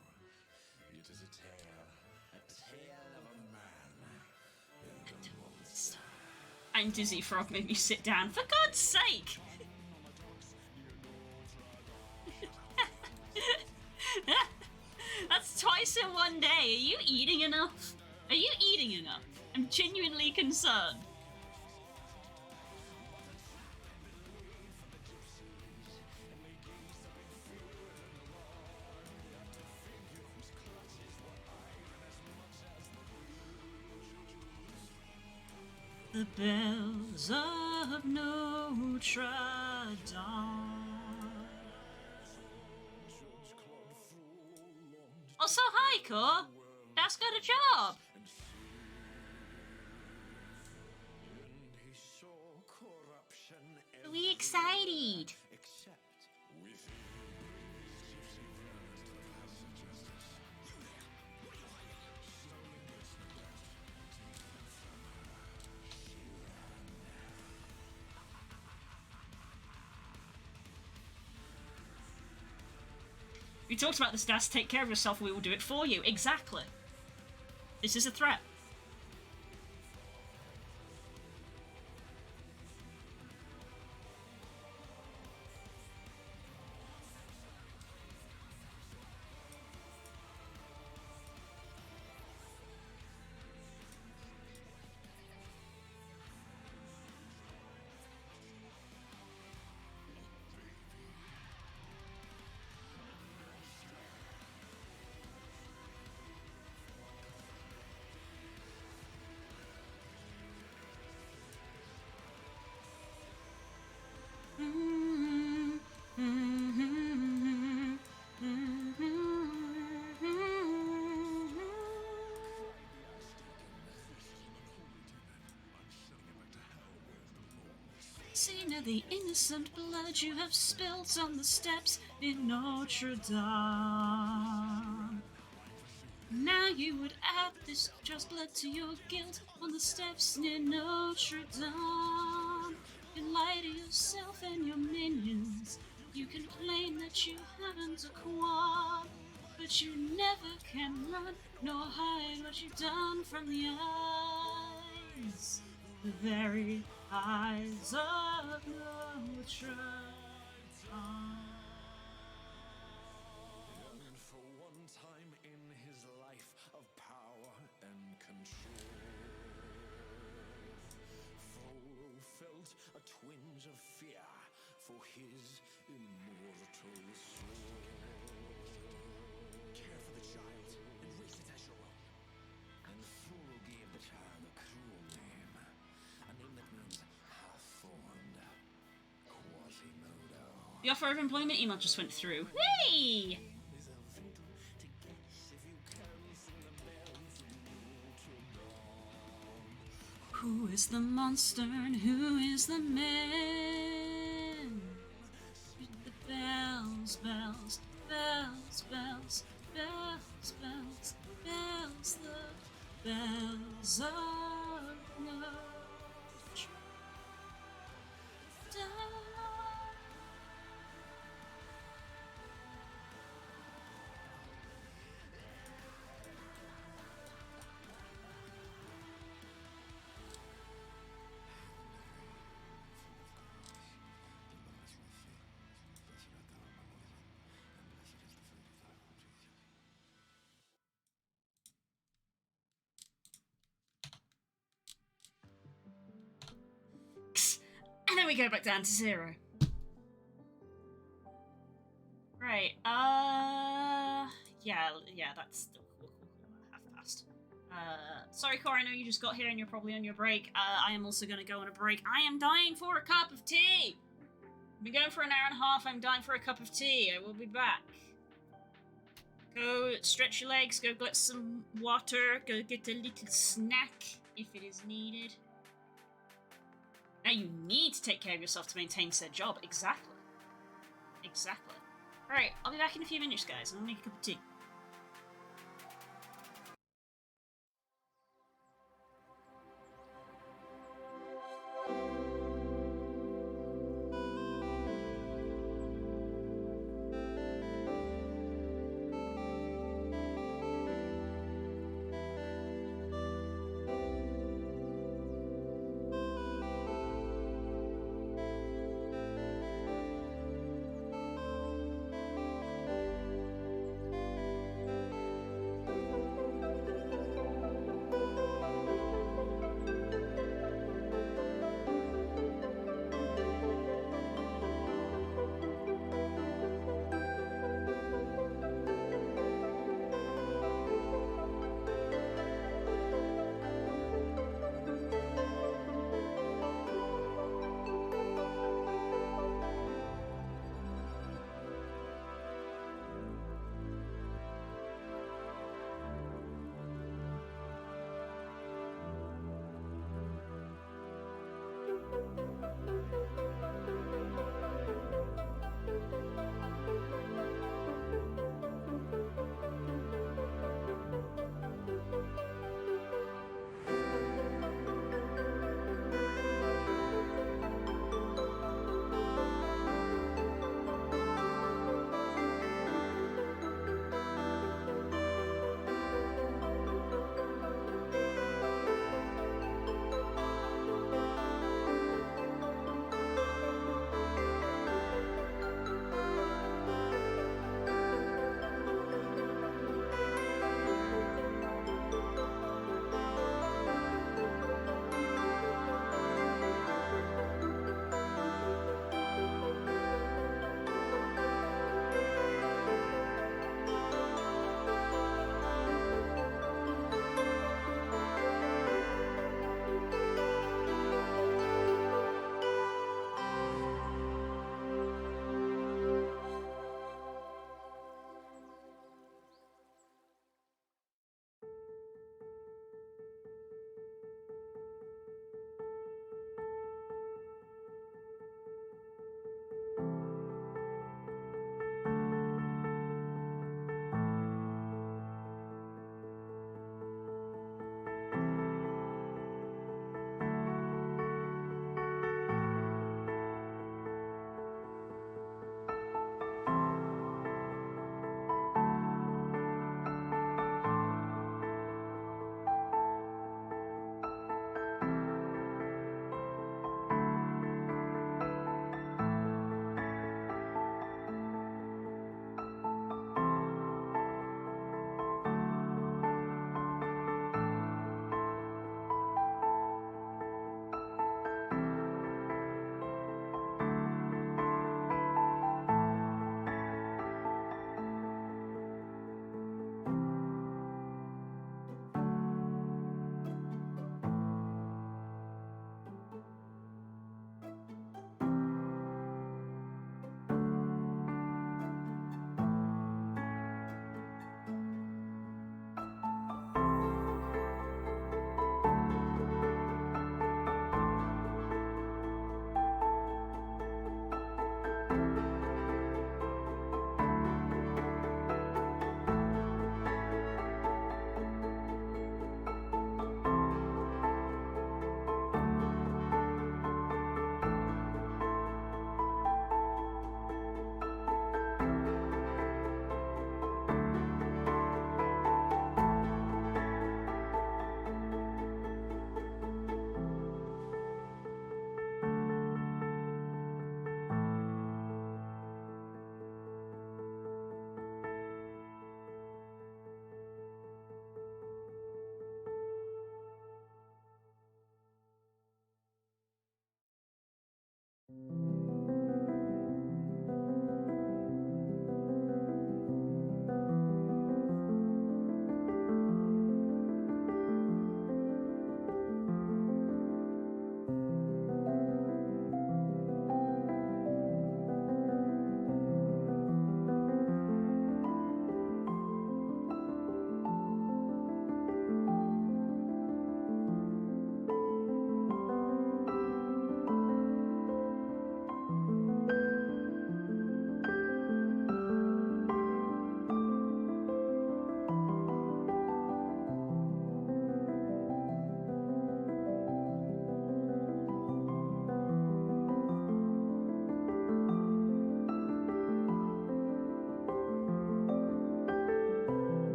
It is a tale of a man and a monster. And Dizzy Frog made me sit down. For God's sake! That's twice in one day. Are you eating enough? Are you eating enough? I'm genuinely concerned. The bells of Notre Dame. Also, hi, Core. That's got a job. Are we excited? We talked about the stats. Take care of yourself, we will do it for you. Exactly. This is a threat. Seen of the innocent blood you have spilt on the steps in Notre Dame. Now you would add this just blood to your guilt on the steps near Notre Dame. In light of yourself and your minions, you can claim that you haven't a qualm, but you never can run nor hide what you've done from the eyes. The very eyes of Notre Dame. And for one time in his life of power and control, Folo felt a twinge of fear for his immortal soul. Care for the child and raise it as your own. And Folo gave the child a cruel name, a name that means half-formed, Quasimodo. The offer of employment email just went through. Hey! Who is the monster and who is the man? The bells, bells, bells, bells, bells, bells, bells, the bells of Notre Dame. And then we go back down to 0. Right, yeah, that's half past. Sorry, Cor, I know you just got here and you're probably on your break. I am also gonna go on a break. I am dying for a cup of tea! I've been going for an hour and a half, I'm dying for a cup of tea. I will be back. Go stretch your legs, go get some water, go get a little snack if it is needed. Now you need to take care of yourself to maintain said job. Exactly. Exactly. Alright, I'll be back in a few minutes, guys. I'm gonna make a cup of tea.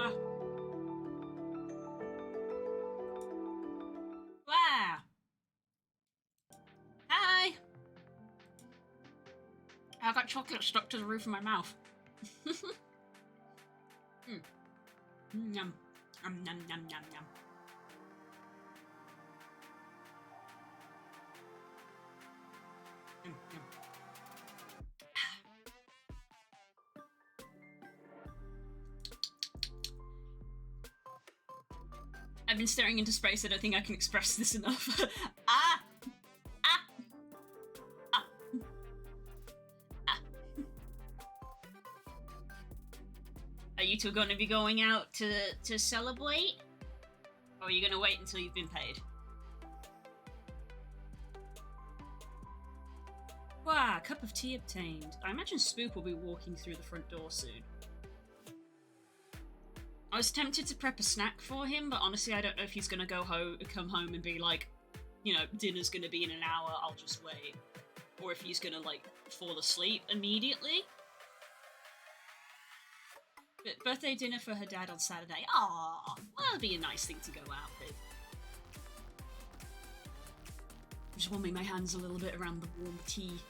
Wow. Wow. Hi. I got chocolate stuck to the roof of my mouth. Yum. Yum, yum, yum, yum, yum. Yum, yum. I've been staring into space. I don't think I can express this enough. Ah! Ah! Ah! Ah! Are you two going to be going out to celebrate? Or are you going to wait until you've been paid? Wow, cup of tea obtained. I imagine Spook will be walking through the front door soon. I was tempted to prep a snack for him, but honestly, I don't know if he's gonna come home and be like, you know, dinner's gonna be in an hour, I'll just wait. Or if he's gonna, like, fall asleep immediately. But birthday dinner for her dad on Saturday. Aww, well, that'd be a nice thing to go out with. Just warming my hands a little bit around the warm tea.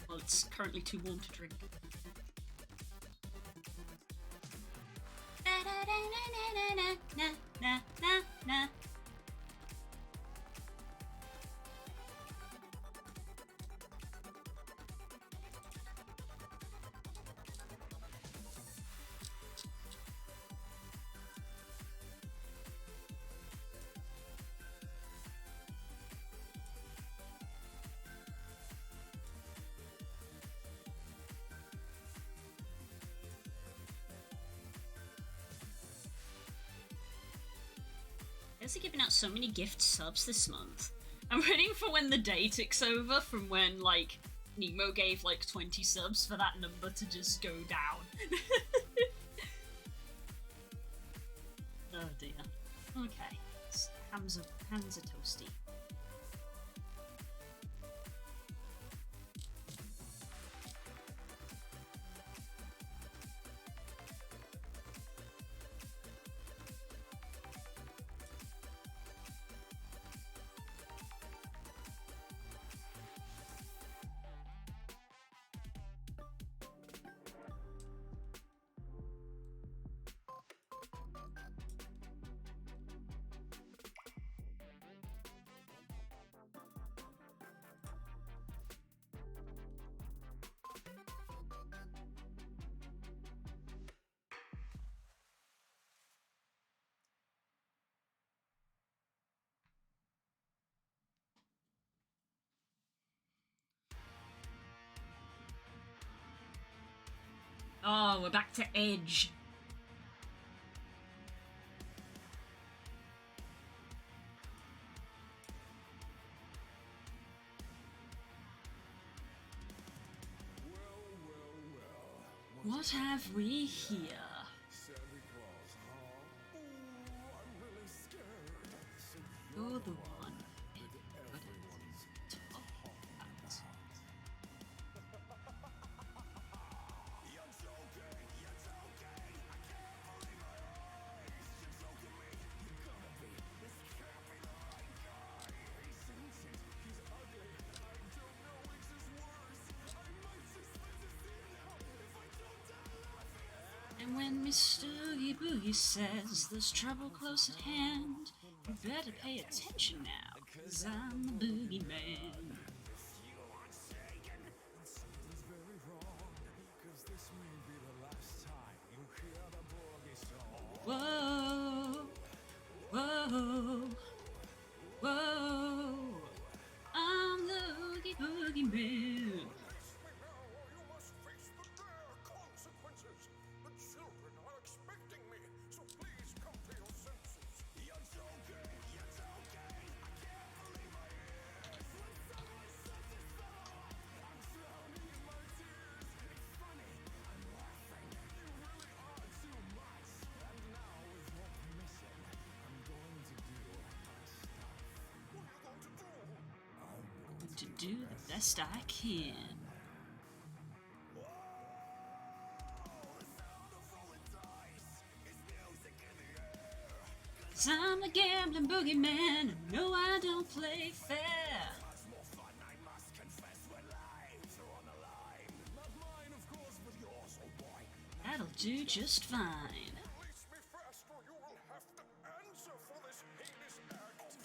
Well, it's currently too warm to drink. Na na na na. They're giving out so many gift subs this month. I'm waiting for when the day ticks over from when, like, Nemo gave, like, 20 subs for that number to just go down. Oh dear. Okay. Hands are toasty. Oh, we're back to Edge. What have we here? Santa Claus, huh? Ooh, I'm really scared. You're the one. Everyone's Top hat. You're joking, you're joking. I can't believe my eyes. You're joking me. You gotta be. This can't be the right guy. He's sentient. He's ugly. I don't know which is worse. I might just live to see it now if I don't die laughing. And when Mr. Oogie Boogie says there's trouble close at hand, you better pay attention now, 'cause I'm the boogeyman. Something's very wrong, 'cause this may be the last time you hear the boogie song. Whoa, whoa, whoa, I'm the Oogie Boogie Man. You must face the dire consequences. The children are expecting me, so please come to your senses. You're joking, you're joking. I can't believe my ears. When someone says it's wrong, I'm drowning in my tears. It's funny, I'm laughing. You really are too much. And now with your permission, I'm going to do my stuff. What are you going to do? I'm going To do the best I can. 'Cause I'm the gambling boogeyman, and no, I don't play fair. That'll do just fine. Release me fast, or you will have to answer for this heinous act.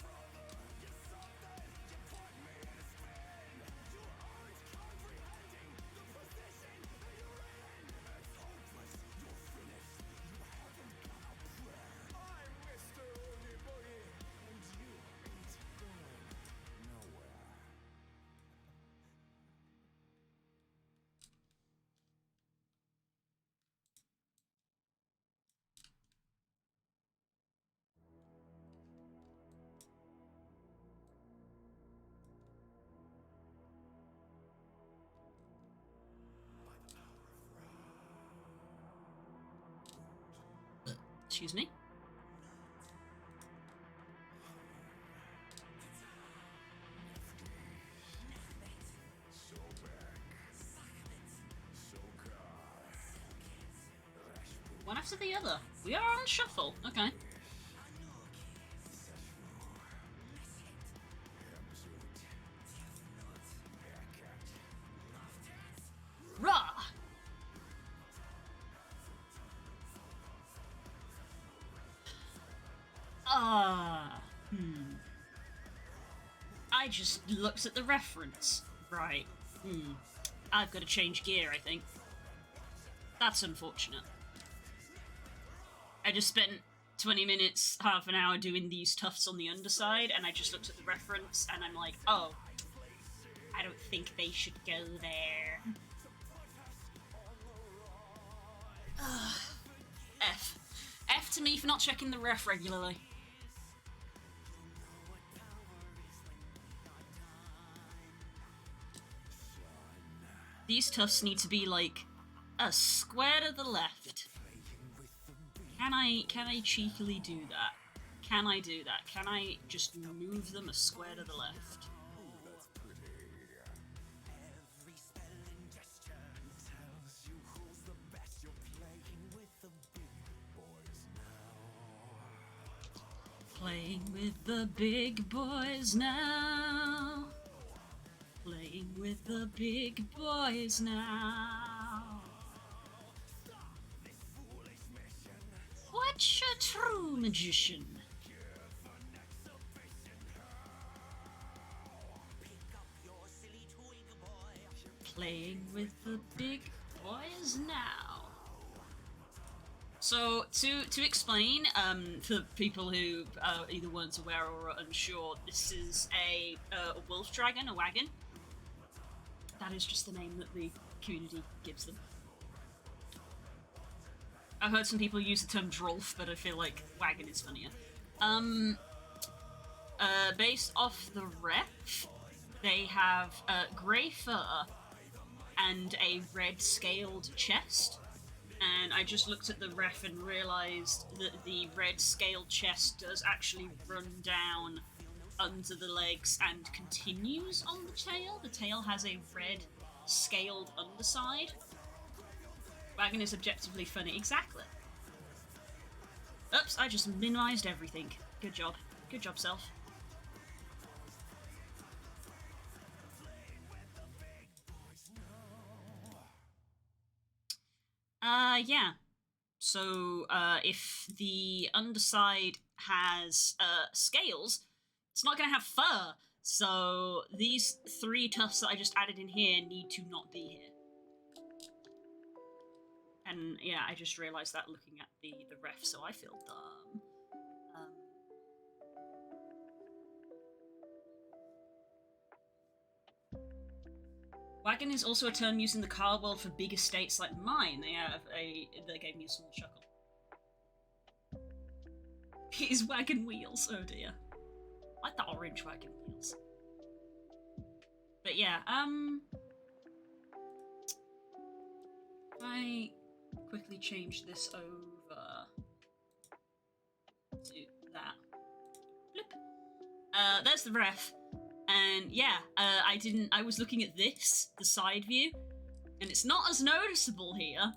Excuse me? One after the other. We are on shuffle. Okay. Rah! I just looked at the reference. Right. I've got to change gear, I think. That's unfortunate. I just spent 20 minutes, half an hour doing these tufts on the underside, and I just looked at the reference, and I'm like, oh, I don't think they should go there. F. F to me for not checking the ref regularly. These tufts need to be like a square to the left. Can I cheekily do that? Can I do that? Can I just move them a square to the left? Playing with the big boys now. Playing with the big boys now. What's a true magician? Playing with the big boys now. So, to explain, for people who either weren't aware or are unsure, this is a wolf dragon, a wagon. That is just the name that the community gives them. I've heard some people use the term drolf, but I feel like wagon is funnier. Based off the ref, they have grey fur and a red scaled chest. And I just looked at the ref and realised that the red scaled chest does actually run down under the legs and continues on the tail. The tail has a red scaled underside. Wagon is objectively funny. Exactly. Oops, I just minimised everything. Good job. Good job, self. Yeah. So, if the underside has, scales, it's not gonna have fur. So, these 3 tufts that I just added in here need to not be here. And, yeah, I just realised that looking at the ref, so I feel dumb. Wagon is also a term used in the car world for big estates like mine. They gave me a small chuckle. His wagon wheels, oh dear. I like the orange wagon wheels. But yeah, if I quickly change this over to that. Bloop. There's the ref. And yeah, I was looking at this, the side view, and it's not as noticeable here,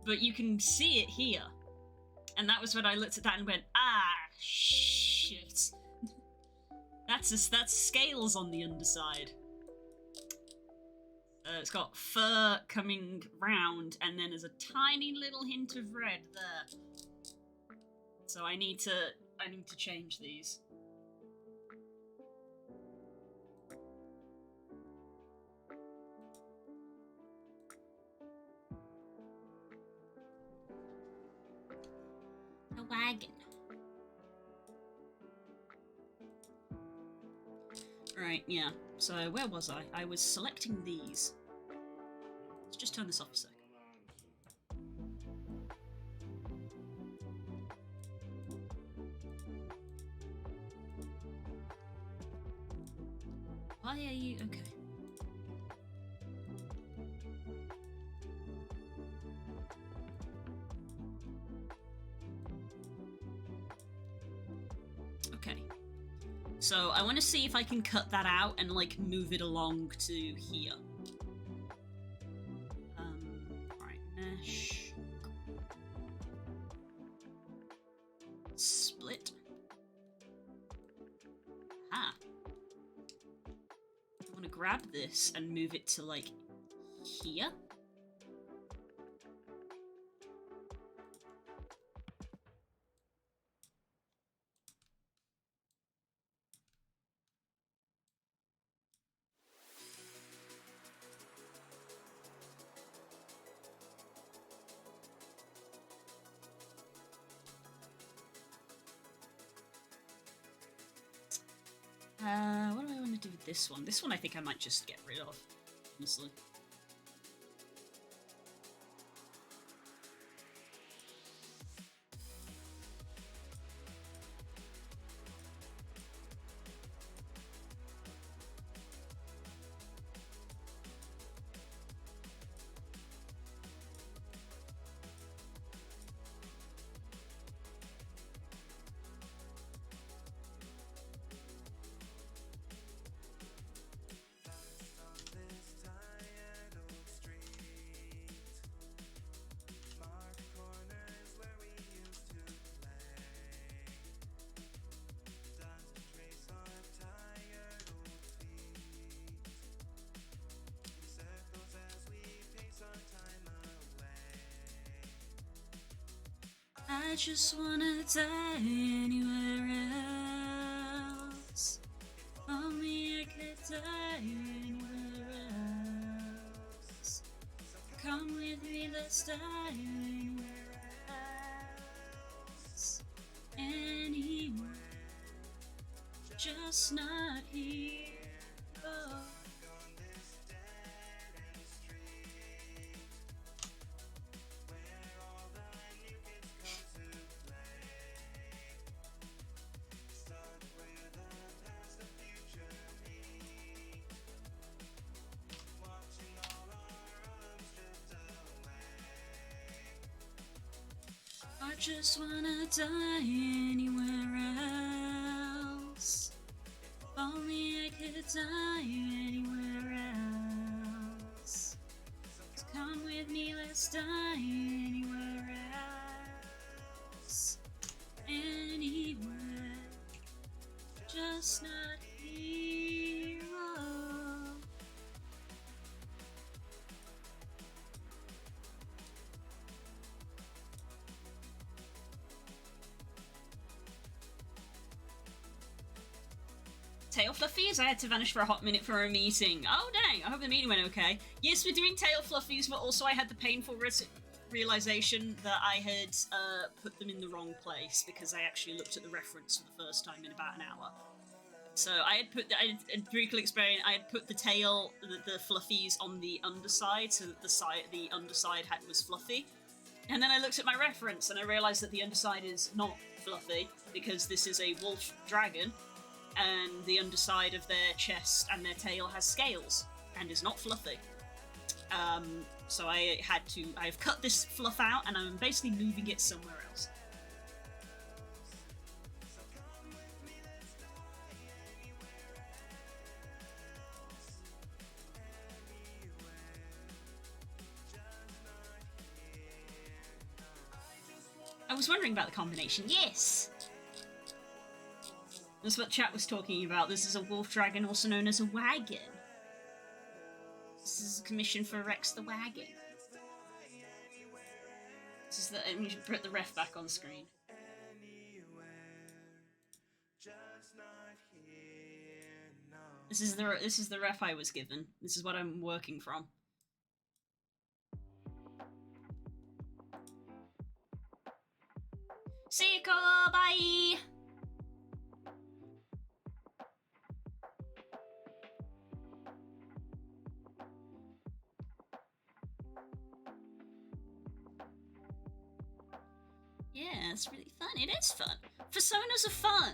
but you can see it here. And that was when I looked at that and went, ah, Shit. That's scales on the underside. It's got fur coming round, and then there's a tiny little hint of red there. So I need to change these. A wagon. Right, yeah. So where was I? I was selecting these. Let's just turn this off a sec. Why are you okay? Okay. So I want to see if I can cut that out and like move it along to here. Right, mesh. Split. Ah. I want to grab this and move it to like here. What do I want to do with this one? This one I think I might just get rid of, honestly. I just wanna die anywhere else. Only I could die anywhere else. Come with me, let's die anywhere else. Anywhere, just not here. Oh. I just wanna die anywhere else. If only I could die anywhere else. So come with me, let's die anywhere else. Anywhere, just not here. Oh. Tail fluffies? I had to vanish for a hot minute for a meeting. Oh dang, I hope the meeting went okay. Yes, we're doing tail fluffies, but also I had the painful realization that I had put them in the wrong place because I actually looked at the reference for the first time in about an hour. So I had put, briefly explain, I had put the tail, the fluffies on the underside, so that the underside was fluffy. And then I looked at my reference and I realized that the underside is not fluffy because this is a wolf dragon. And the underside of their chest and their tail has scales and is not fluffy. So I've cut this fluff out and I'm basically moving it somewhere else. I was wondering about the combination. Yes! That's what chat was talking about. This is a wolf dragon, also known as a wagon. This is a commission for Rex the Wagon. This is the, and you should put the ref back on screen. This is the ref I was given. This is what I'm working from. See you, Cole. Bye. Yeah, it's really fun. It is fun. Personas are fun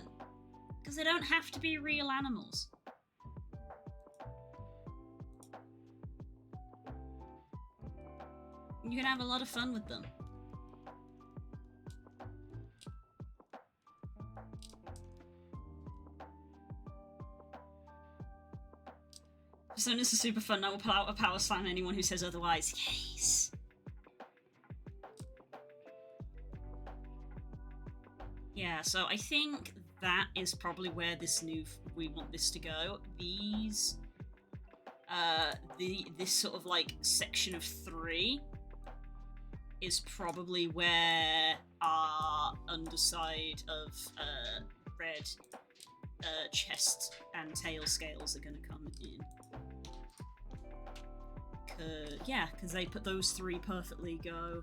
because they don't have to be real animals. You can have a lot of fun with them. Personas are super fun. I will pull out a power slam anyone who says otherwise. Yes. Yeah, so I think that is probably where we want this to go. These, this sort of like section of 3 is probably where our underside of red chest and tail scales are going to come in. Because they put those 3 perfectly go.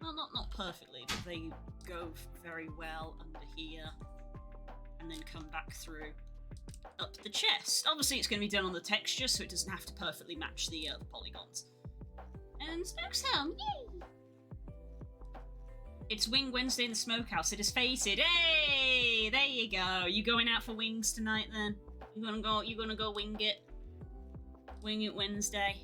Well, not perfectly, but they go very well under here, and then come back through up the chest. Obviously, it's going to be done on the texture, so it doesn't have to perfectly match the polygons. And Smoke's home, yay! It's Wing Wednesday in the Smokehouse. It is fated. Hey, there you go. You going out for wings tonight, then? You gonna go wing it? Wing it Wednesday.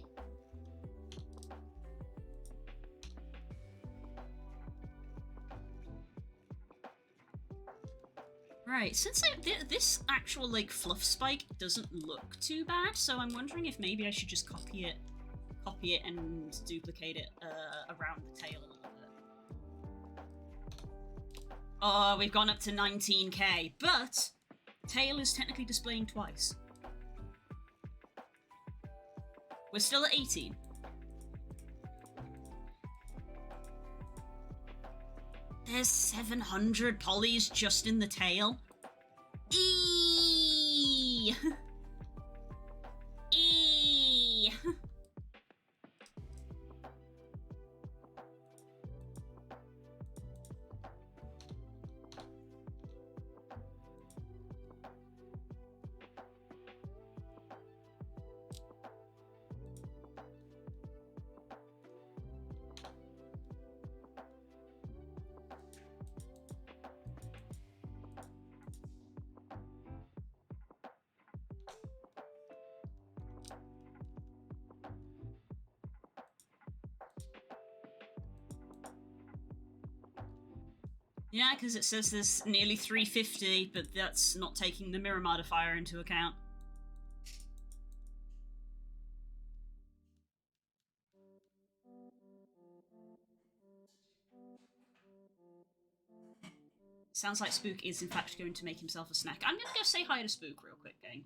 Right, since this actual, like, fluff spike doesn't look too bad, so I'm wondering if maybe I should just copy it and duplicate it around the tail a little bit. Oh, we've gone up to 19k, but tail is technically displaying twice. We're still at 18. There's 700 polys just in the tail. Eee! Eee! Yeah, because it says there's nearly 350, but that's not taking the mirror modifier into account. Sounds like Spook is in fact going to make himself a snack. I'm gonna go say hi to Spook real quick, gang.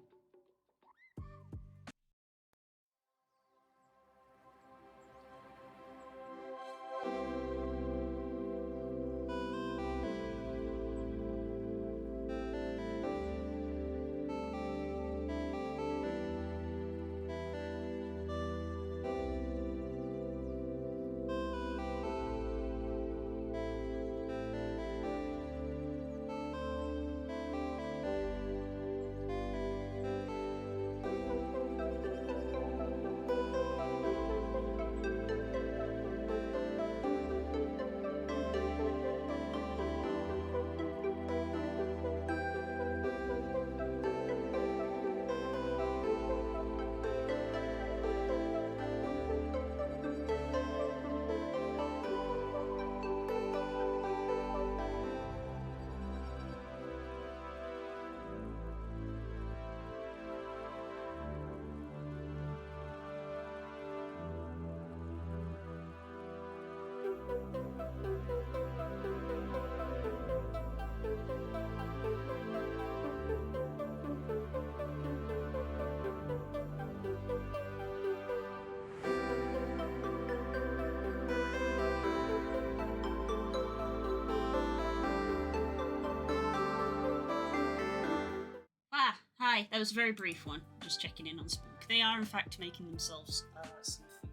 Hi, that was a very brief one. Just checking in on Spook. They are, in fact, making themselves some food.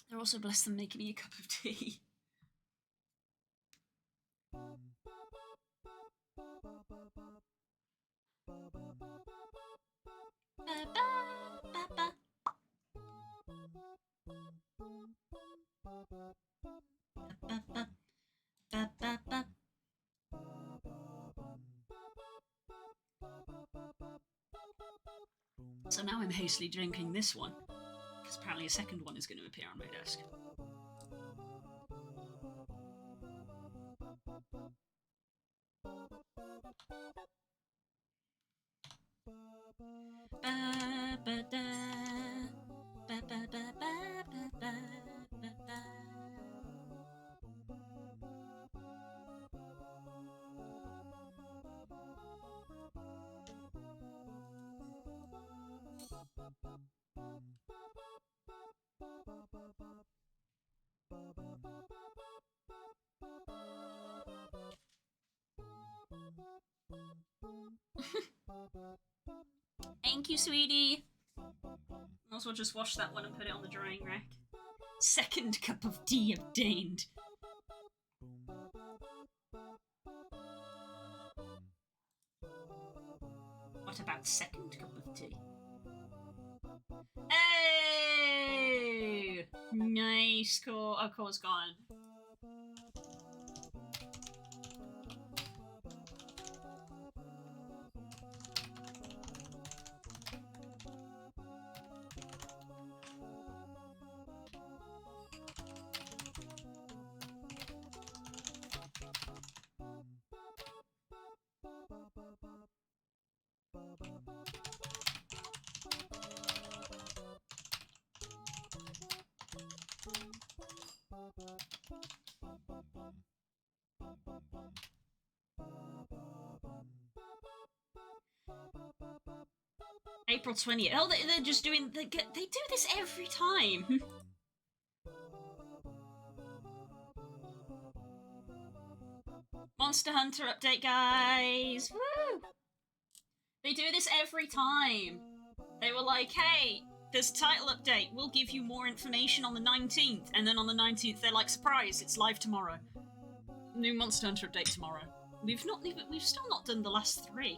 They're also, bless them, making me a cup of tea. So now I'm hastily drinking this one, because apparently a second one is going to appear on my desk. Thank you, sweetie. Also, just wash that one and put it on the drying rack. Second cup of tea obtained. What about second cup of tea? Hey! Nice, Core. Oh, Core's gone. April 20th. Oh, they're just doing... They do this every time. Monster Hunter update, guys! Woo! They do this every time. They were like, hey, there's a title update. We'll give you more information on the 19th. And then on the 19th, they're like, surprise, it's live tomorrow. New Monster Hunter update tomorrow. We've still not done the last 3.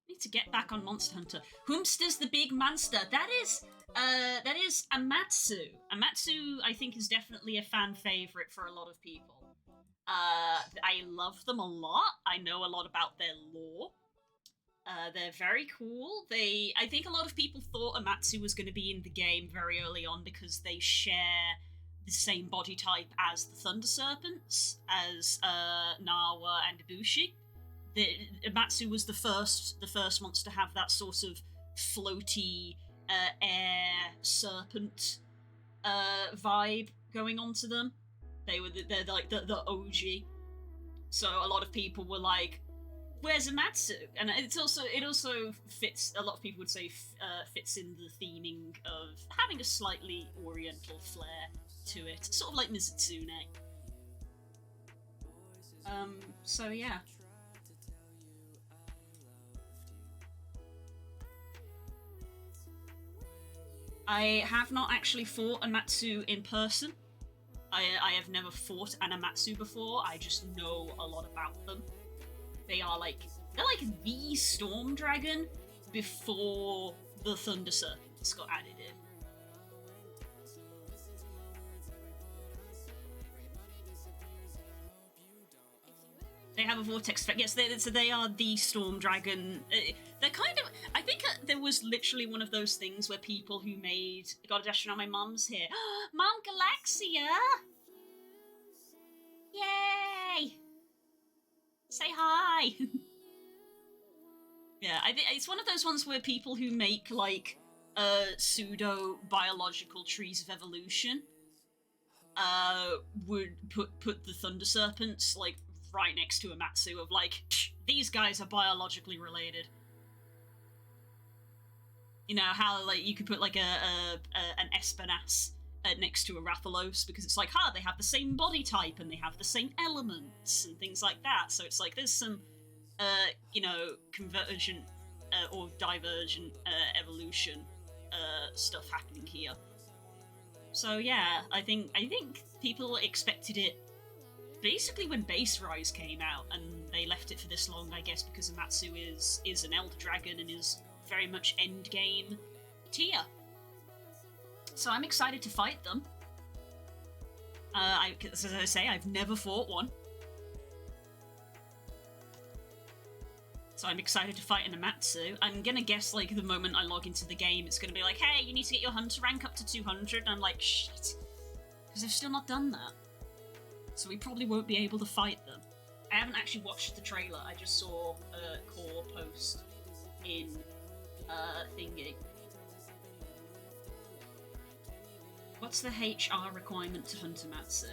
Need to get back on Monster Hunter. Whomster's the big monster? That is Amatsu. Amatsu, I think, is definitely a fan favorite for a lot of people. I love them a lot. I know a lot about their lore. They're very cool. I think a lot of people thought Amatsu was going to be in the game very early on because they share the same body type as the Thunder Serpents, as Nawa and Ibushi. Amatsu was the first monster to have that sort of floaty air serpent vibe going on to them. They're like the OG. So a lot of people were like, "Where's Amatsu?" And it also fits. A lot of people would say fits in the theming of having a slightly Oriental flair to it, sort of like Mizutsune. So yeah. I have not actually fought Amatsu in person. I have never fought an Amatsu before. I just know a lot about them. They're like the Storm Dragon before the Thunder Serpents got added in. They have a vortex effect. Yes, they are the Storm Dragon. They're kind of... I think there was literally one of those things where people who made... God, Dash, now my mum's here. Mom Galaxia! Yay! Say hi! Yeah, I think it's one of those ones where people who make, like, pseudo-biological trees of evolution would put the Thunder Serpents, like, right next to Amatsu of like, these guys are biologically related. You know how like you could put like an Espinas next to a Rathalos because it's like, they have the same body type and they have the same elements and things like that. So it's like there's some, convergent or divergent evolution stuff happening here. So yeah, I think people expected it basically when Base Rise came out, and they left it for this long, I guess, because Amatsu is an Elder Dragon and is very much endgame tier. So I'm excited to fight them. As I say, I've never fought one. So I'm excited to fight an Amatsu. I'm gonna guess, like, the moment I log into the game, it's gonna be like, hey, you need to get your Hunter rank up to 200, and I'm like, shit. Because I've still not done that. So we probably won't be able to fight them. I haven't actually watched the trailer, I just saw a core post in thingy. What's the HR requirement to hunt Amatsu?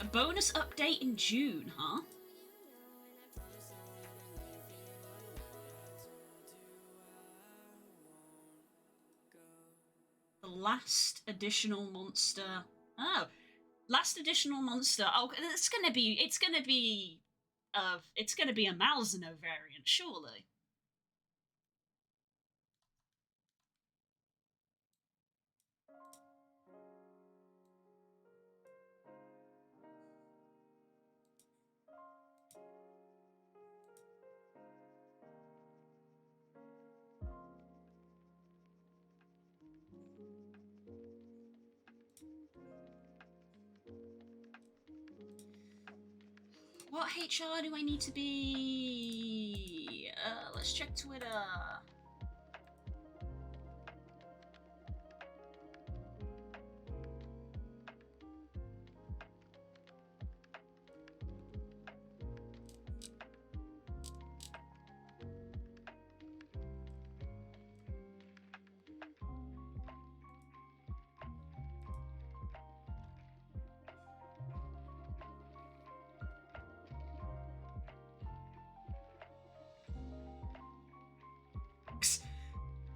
A bonus update in June, huh? The last additional monster. Oh, last additional monster. Oh, it's gonna be a Malzeno variant, surely. What HR do I need to be? Let's check Twitter.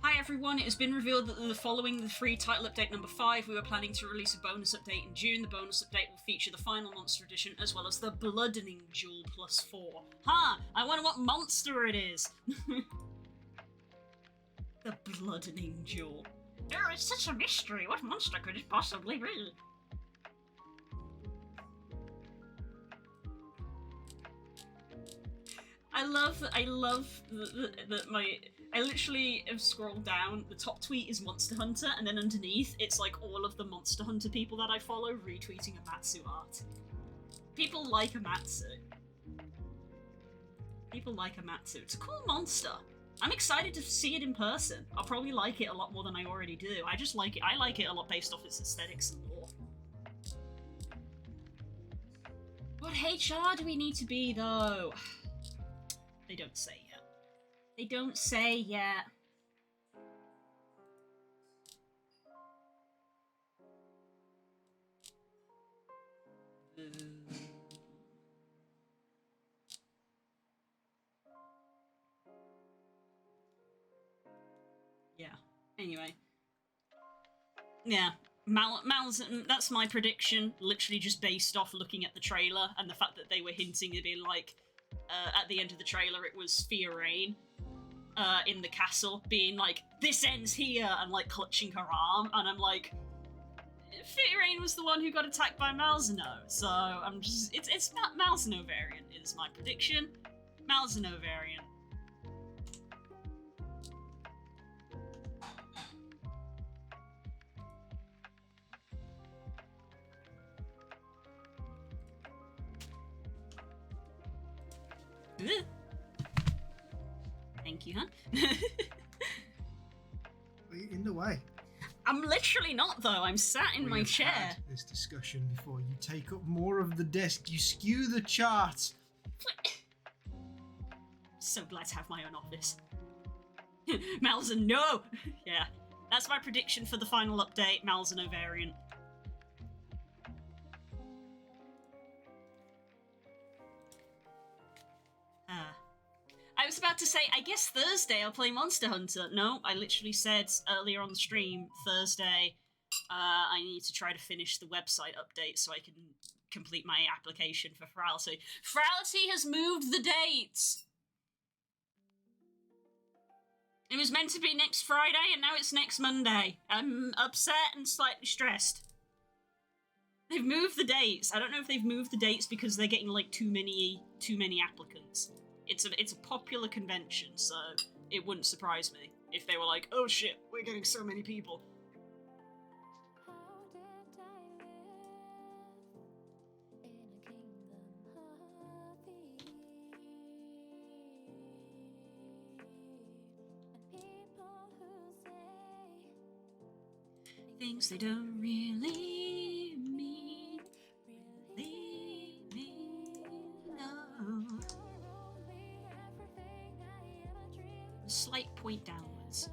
Hi everyone, it has been revealed that following the free title update number 5, we were planning to release a bonus update in June. The bonus update will feature the final monster edition as well as the Bloodening Jewel +4. I wonder what monster it is! The Bloodening Jewel. Oh, it's such a mystery. What monster could it possibly be? I love that I literally have scrolled down, the top tweet is Monster Hunter, and then underneath, it's like all of the Monster Hunter people that I follow retweeting Amatsu art. People like Amatsu. People like Amatsu. It's a cool monster. I'm excited to see it in person. I'll probably like it a lot more than I already do. I like it a lot based off its aesthetics and lore. What HR do we need to be, though? They don't say yet. They don't say yet. Yeah. Anyway. Yeah. That's my prediction, literally just based off looking at the trailer and the fact that they were hinting at being like, at the end of the trailer it was Fiorayne in the castle being like, this ends here, and like clutching her arm, and I'm like, Fiorayne was the one who got attacked by Malzeno, so I'm just, it's not Malzeno variant is my prediction. Malzeno variant. Thank you, huh? In the way. I'm literally not, though. I'm sat in my chair. Had this discussion before. You take up more of the desk. You skew the chart. So glad to have my own office. Malzeno, no! Yeah, that's my prediction for the final update, Malzeno variant. I was about about to say, I guess Thursday I'll play Monster Hunter. No, I literally said earlier on the stream, Thursday, I need to try to finish the website update so I can complete my application for Ferality. Ferality has moved the dates! It was meant to be next Friday, and now it's next Monday. I'm upset and slightly stressed. They've moved the dates. I don't know if they've moved the dates because they're getting, like, too many applicants. It's a popular convention, so it wouldn't surprise me if they were like, oh shit, we're getting so many people. Things they don't really mean, no. A slight point downwards.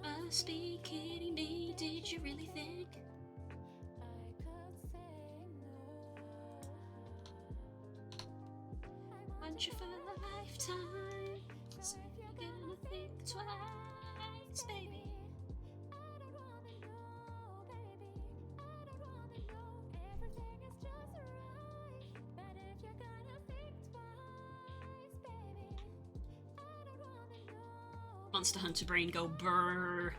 Must be kidding me, did you really think? Want you for a lifetime, so you're gonna think twice, baby. Monster Hunter brain go brrr.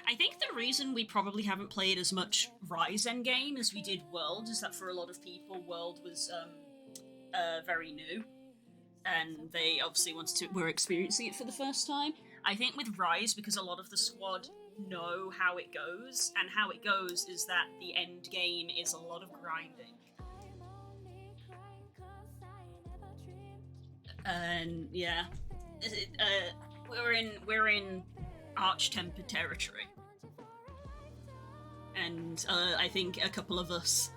I think the reason we probably haven't played as much Rise Endgame as we did World is that for a lot of people, World was very new, and they obviously were experiencing it for the first time. I think with Rise, because a lot of the squad know how it goes, and how it goes is that the end game is a lot of grinding. And yeah, we're in Arch-Tempered territory, and I think a couple of us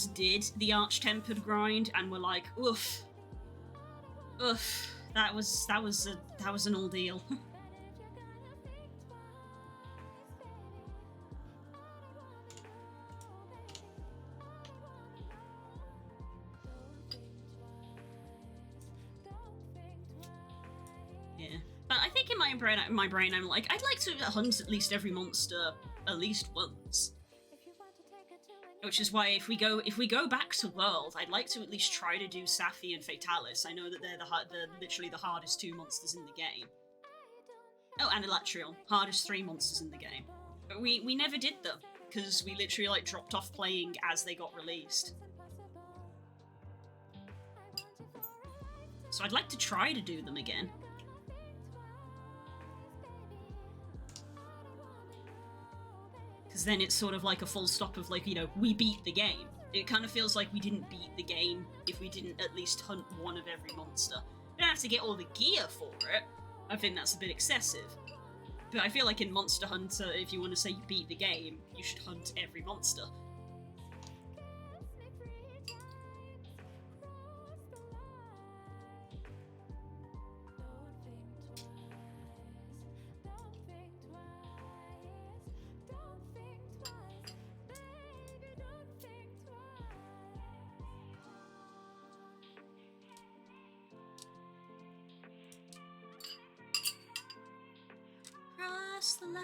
did the Arch-Tempered grind, and were like, oof, that was an ordeal. Yeah, but I think in my brain, I'm like, I'd like to hunt at least every monster at least once. Which is why if we go back to World, I'd like to at least try to do Safi and Fatalis. I know that they're literally the hardest 2 monsters in the game. Oh, and Elatrion, hardest 3 monsters in the game. But we never did them because we literally like dropped off playing as they got released. So I'd like to try to do them again. Because then it's sort of like a full stop of like, you know, we beat the game. It kind of feels like we didn't beat the game if we didn't at least hunt one of every monster. You don't have to get all the gear for it. I think that's a bit excessive. But I feel like in Monster Hunter, if you want to say you beat the game, you should hunt every monster. Cross the line.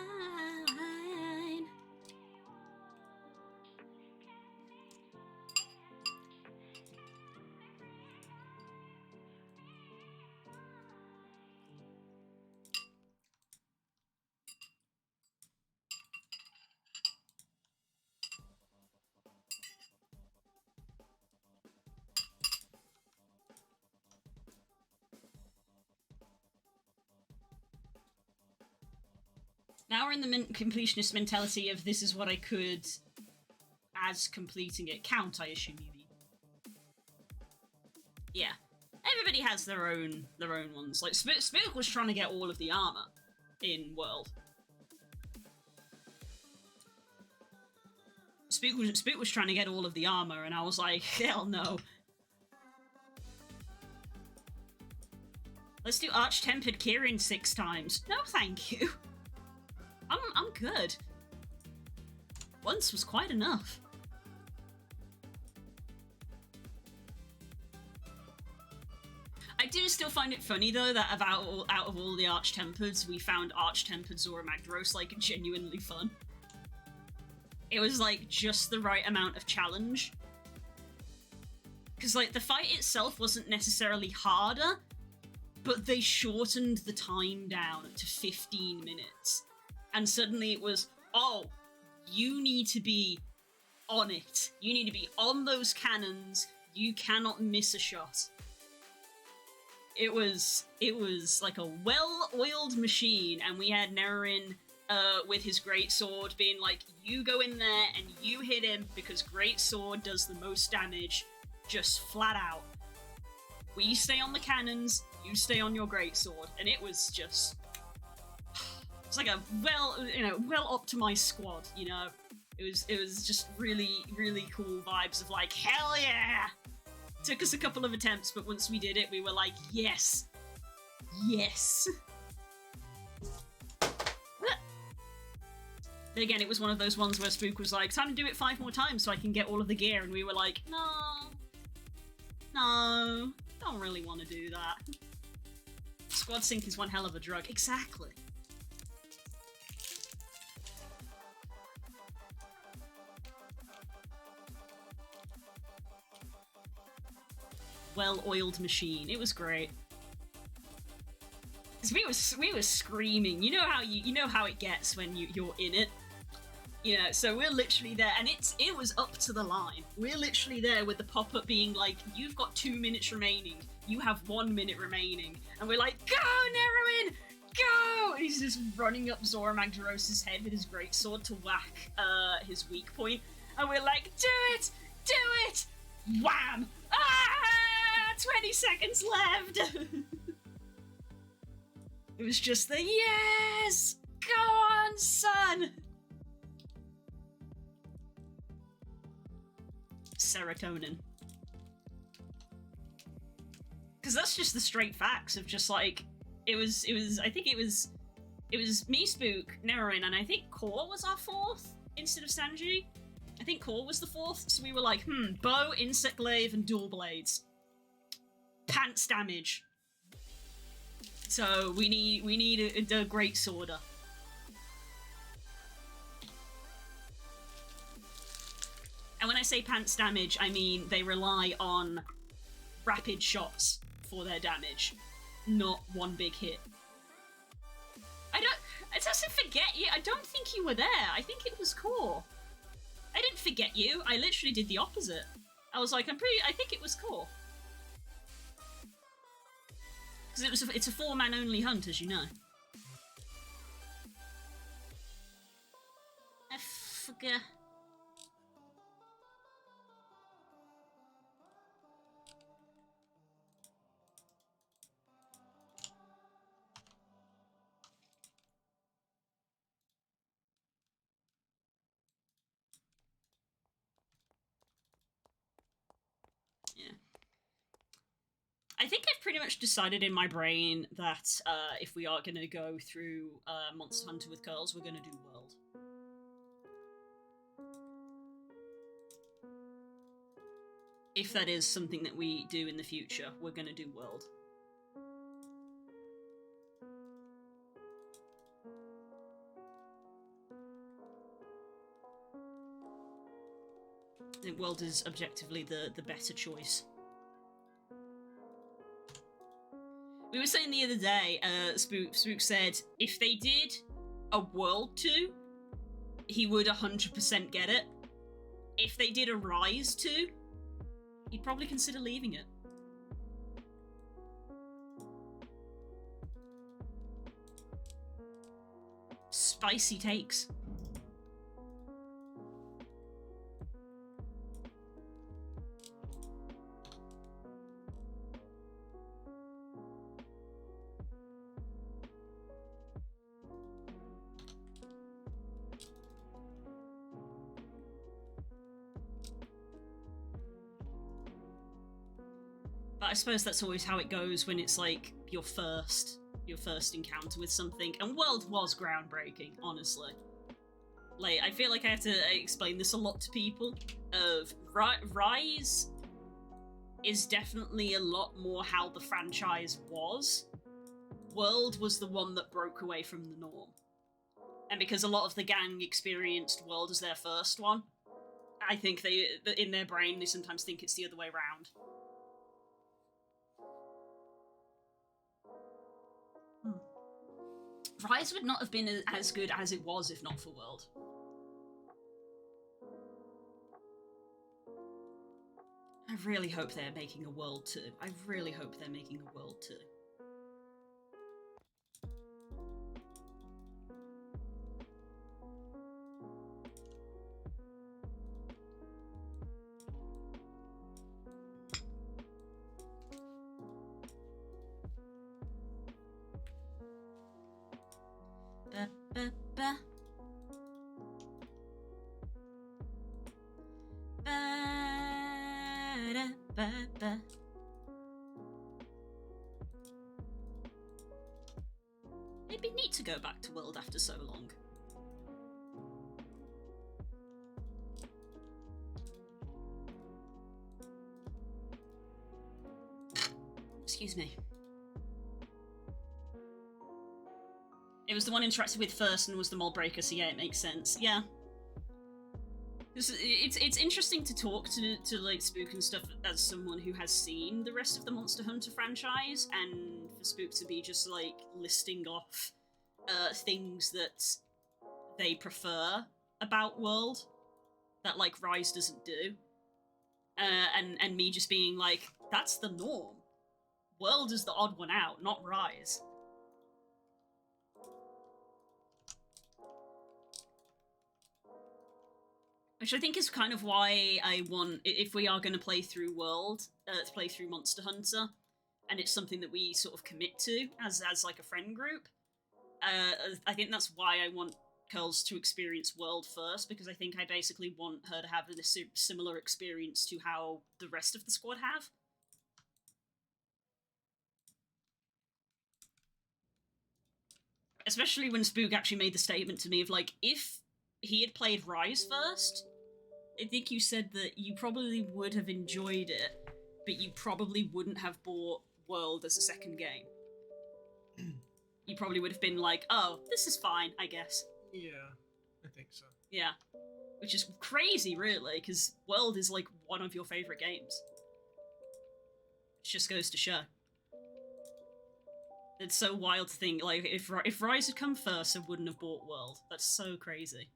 Now we're in the completionist mentality of this is what I could, as completing it, count, I assume you mean. Yeah. Everybody has their own ones. Like, Spook was trying to get all of the armor in World. Spook was trying to get all of the armor, and I was like, hell no. Let's do Arch-Tempered Kirin 6 times. No, thank you. I'm good. Once was quite enough. I do still find it funny though that out of all the Arch-Tempers, we found Arch-Tempered Zora Magdaros like genuinely fun. It was like just the right amount of challenge. Because like the fight itself wasn't necessarily harder, but they shortened the time down to 15 minutes. And suddenly it was, oh, you need to be on it. You need to be on those cannons. You cannot miss a shot. It was like a well-oiled machine, and we had Nererin with his greatsword being like, you go in there and you hit him because greatsword does the most damage, just flat out. We stay on the cannons, you stay on your greatsword, and it was just, it's like a well-optimized squad, you know. It was just really, really cool vibes of like, hell yeah! Took us a couple of attempts, but once we did it, we were like, yes! Yes! But again, it was one of those ones where Spook was like, time to do it 5 more times so I can get all of the gear, and we were like, no, don't really want to do that. Squad sync is one hell of a drug. Exactly. Well-oiled machine. It was great. Cause we were screaming. You know how it gets when you're in it. You know, so we're literally there, and it was up to the line. We're literally there with the pop-up being like, you've got 2 minutes remaining. You have 1 minute remaining. And we're like, go, Nererin! Go! And he's just running up Zora Magdaros' head with his greatsword to whack his weak point. And we're like, do it! Do it! Wham! Ah! 20 seconds left! It was just the, yes! Go on, son! Serotonin. Because that's just the straight facts of just like, I think it was me, Spook, Nererin, and I think Core was our 4th instead of Sanji. I think Core was the 4th, so we were like, bow, insect glaive, and dual blades. Pants damage. So we need a great sworder. And when I say pants damage, I mean they rely on rapid shots for their damage, not one big hit. I just forget you. I don't think you were there. I think it was Core. I didn't forget you. I literally did the opposite. I was like, I think it was Core. Because it's a 4-man only hunt, as you know. I forget. I think I've pretty much decided in my brain that if we are going to go through Monster Hunter with Curls, we're going to do World. If that is something that we do in the future, we're going to do World. I think World is objectively the better choice. We were saying the other day, Spook said, if they did a World 2, he would 100% get it. If they did a Rise 2, he'd probably consider leaving it. Spicy takes. But I suppose that's always how it goes when it's like your first encounter with something. And World was groundbreaking, honestly. Like, I feel like I have to explain this a lot to people. Rise is definitely a lot more how the franchise was. World was the one that broke away from the norm. And because a lot of the gang experienced World as their first one, I think in their brain, they sometimes think it's the other way around. Rise would not have been as good as it was if not for World. I really hope they're making a World 2. I really hope they're making a World 2. Ba-ba-ba. Ba-da-ba-ba. It'd be neat to go back to World after so long. Excuse me. It was the one interacted with first and was the mold breaker, so yeah, it makes sense. Yeah. It's interesting to talk to like Spook and stuff as someone who has seen the rest of the Monster Hunter franchise, and for Spook to be just like listing off things that they prefer about World that like Rise doesn't do. And me just being like, that's the norm. World is the odd one out, not Rise. Which I think is kind of why I want, if we are going to play through World, to play through Monster Hunter, and it's something that we sort of commit to as like a friend group, I think that's why I want Curls to experience World first, because I think I basically want her to have a similar experience to how the rest of the squad have. Especially when Spook actually made the statement to me of like, if he had played Rise first, I think you said that you probably would have enjoyed it, but you probably wouldn't have bought World as a second game. You probably would have been like, oh, this is fine, I guess. Yeah, I think so. Yeah. Which is crazy, really, because World is like one of your favourite games. It just goes to show. It's so wild to think, like, if Rise had come first, I wouldn't have bought World. That's so crazy.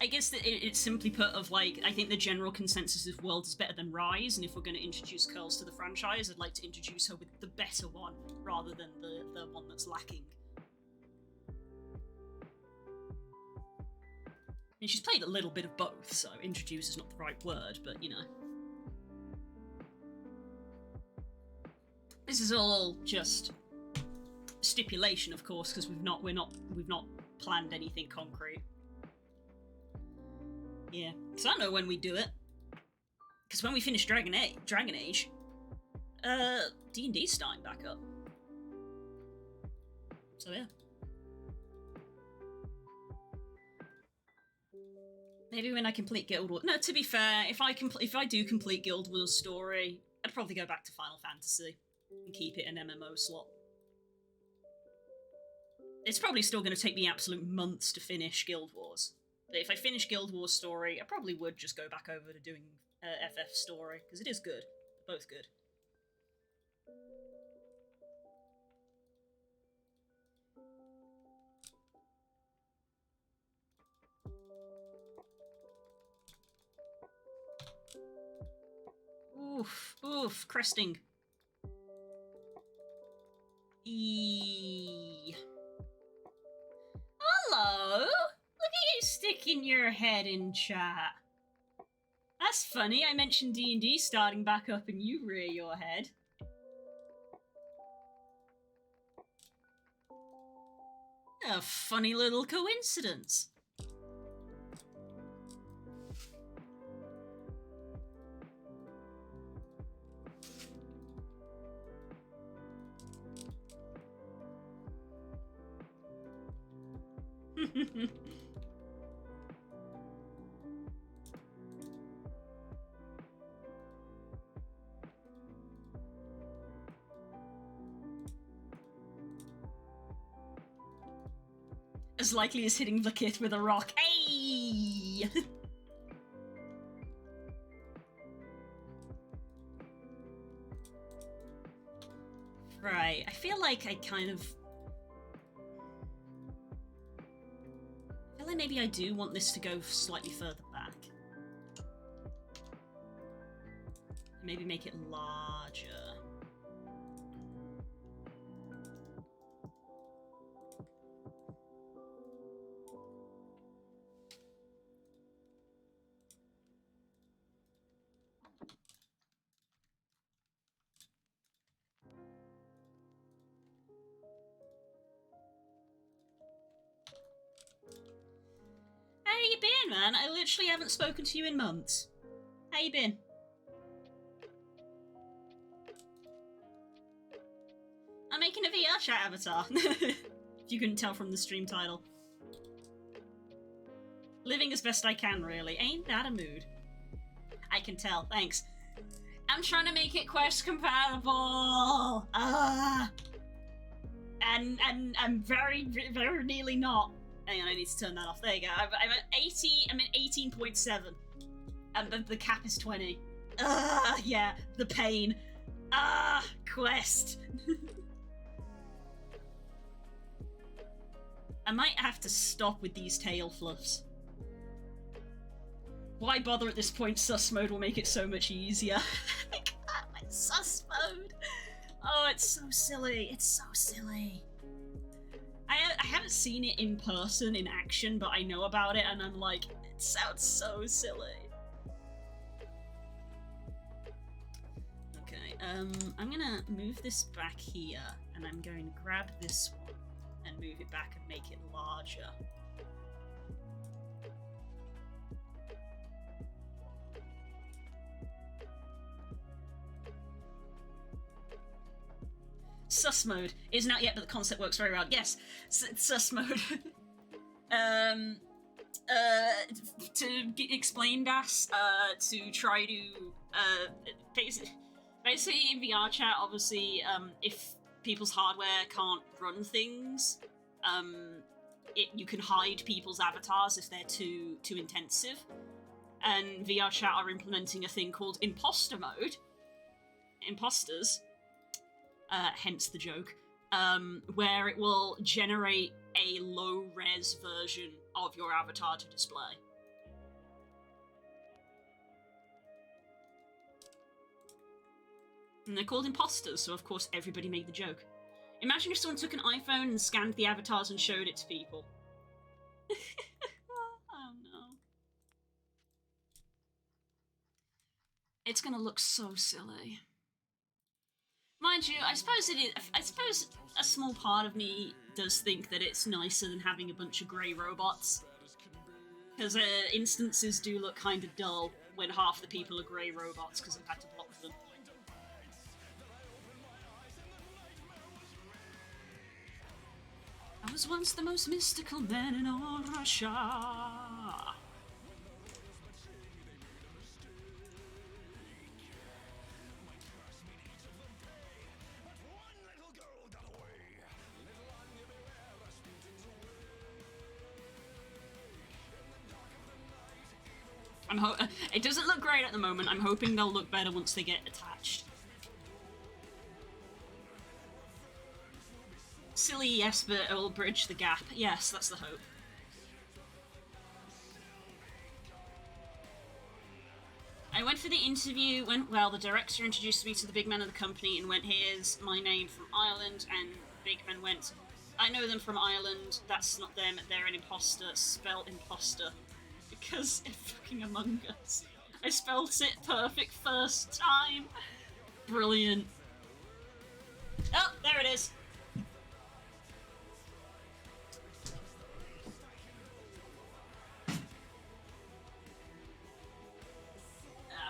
I guess that it's simply put of like, I think the general consensus is World is better than Rise, and if we're going to introduce Curls to the franchise, I'd like to introduce her with the better one, rather than the one that's lacking. And she's played a little bit of both, so introduce is not the right word, but you know. This is all just stipulation, of course, because we've not planned anything concrete. Yeah, so I know when we do it. Because when we finish Dragon Age, D&D's starting back up. So yeah. Maybe when I complete Guild Wars. No, to be fair, if I do complete Guild Wars story, I'd probably go back to Final Fantasy and keep it an MMO slot. It's probably still going to take me absolute months to finish Guild Wars. But if I finish Guild Wars story, I probably would just go back over to doing FF story, because it is good. They're both good. Oof, cresting. Hello? Look at you sticking your head in chat. That's funny, I mentioned D&D starting back up and you rear your head. A funny little coincidence. As likely as hitting the kid with a rock. Hey! Right, I feel like I feel like maybe I do want this to go slightly further back. Maybe make it larger. How you been, man? I literally haven't spoken to you in months. How you been? I'm making a VR chat avatar. If you couldn't tell from the stream title. Living as best I can, really. Ain't that a mood? I can tell, thanks. I'm trying to make it Quest compatible! And I'm very nearly not. Hang on, I need to turn that off. There you go. I'm at 80, I'm at 18.7. And the cap is 20. Yeah, the pain. Quest. I might have to stop with these tail fluffs. Why bother at this point? Sus mode will make it so much easier. My sus mode. Oh, it's so silly. It's so silly. I haven't seen it in person, in action, but I know about it, and I'm like, it sounds so silly. Okay, I'm gonna move this back here, and I'm going to grab this one and move it back and make it larger. Sus mode isn't out yet, but the concept works very well. Yes, sus mode. To explain Das, to try to basically in VR chat, obviously, if people's hardware can't run things, you can hide people's avatars if they're too intensive. And VR chat are implementing a thing called imposter mode. Imposters. Hence the joke, where it will generate a low-res version of your avatar to display. And they're called imposters, so of course everybody made the joke. Imagine if someone took an iPhone and scanned the avatars and showed it to people. Oh no. It's gonna look so silly. Mind you, I suppose it is. I suppose a small part of me does think that it's nicer than having a bunch of grey robots. Because instances do look kind of dull when half the people are grey robots because I've had to block them. I was once the most mystical man in all Russia. It doesn't look great at the moment. I'm hoping they'll look better once they get attached. Silly, yes, but it will bridge the gap. Yes, that's the hope. I went for the interview, went well. The director introduced me to the big man of the company and went, "Here's my name from Ireland," and big man went, "I know them from Ireland. That's not them. They're an imposter. Spell imposter. Because it's fucking Among Us. I spelled it perfect first time." Brilliant. Oh, there it is.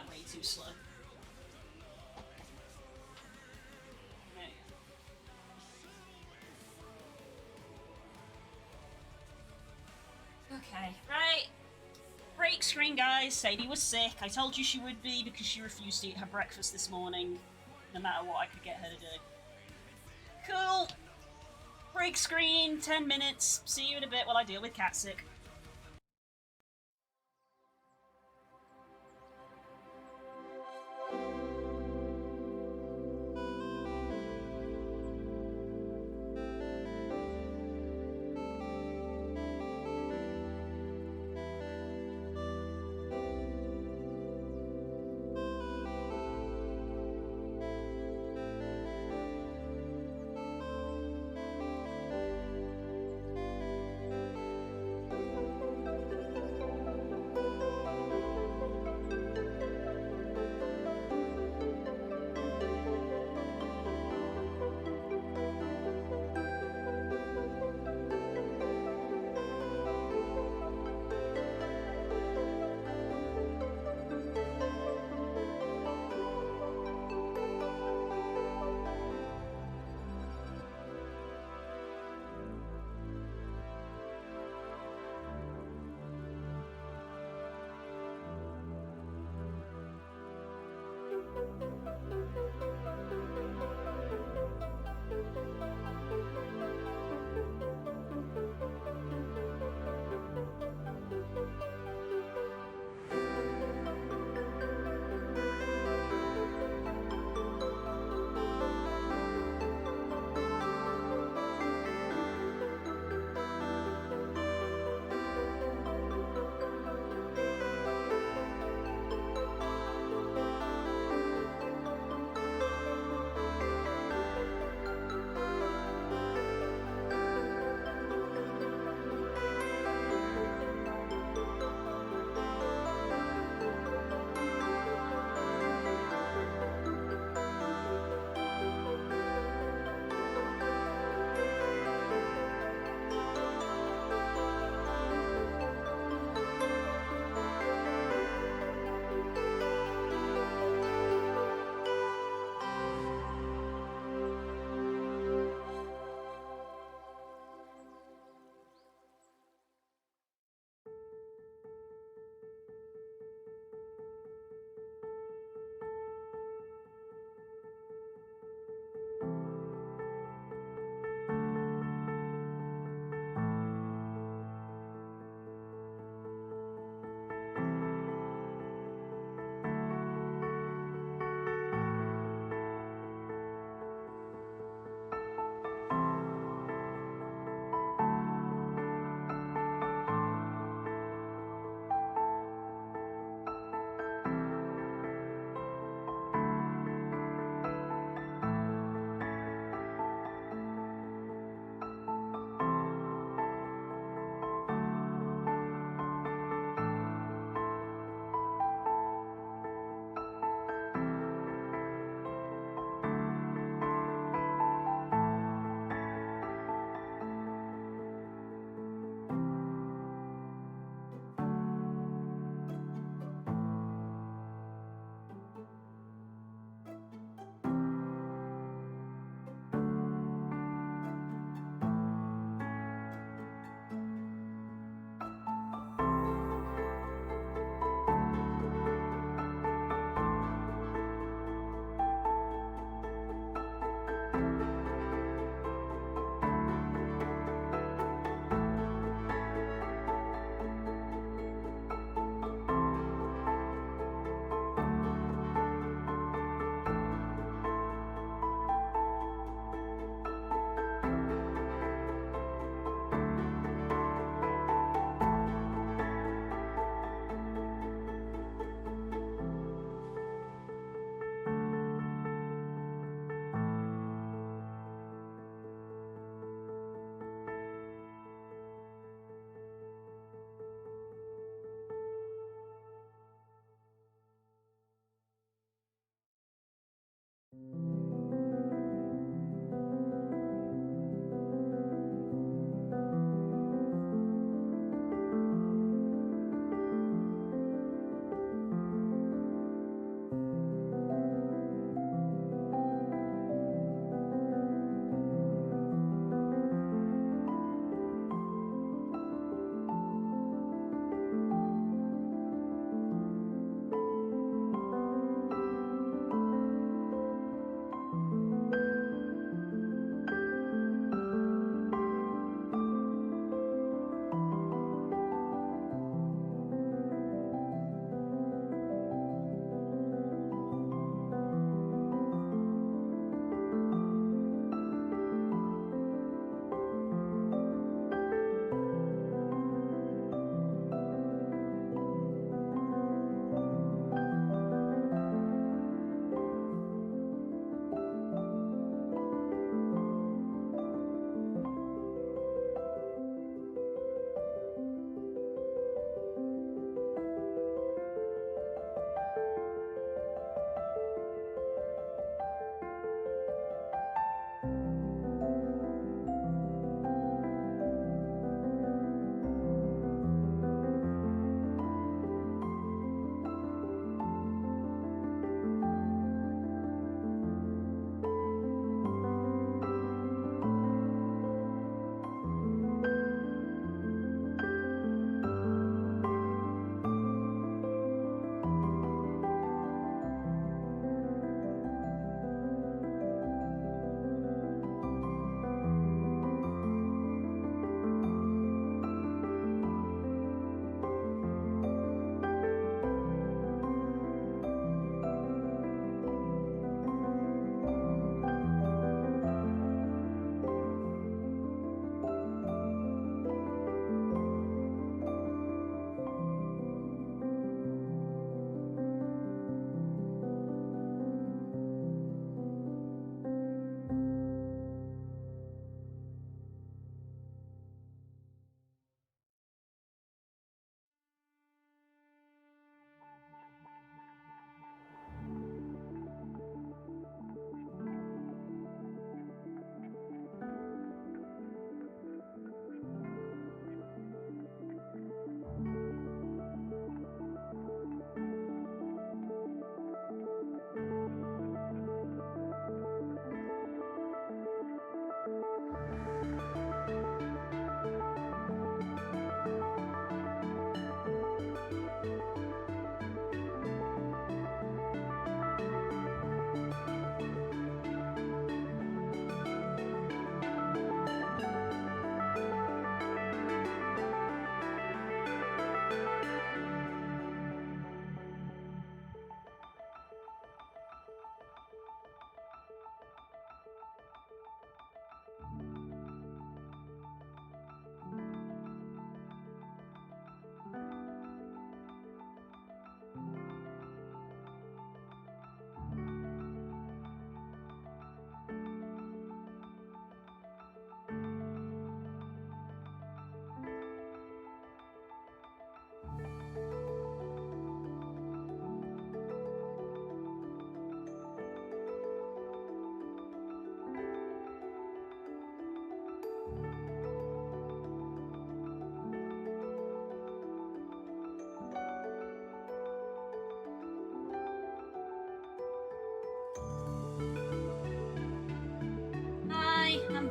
Way too slow. There you go. Okay, right. Break screen, guys. Sadie was sick. I told you she would be because she refused to eat her breakfast this morning, no matter what I could get her to do. Cool. Break screen, 10 minutes. See you in a bit while I deal with cat sick.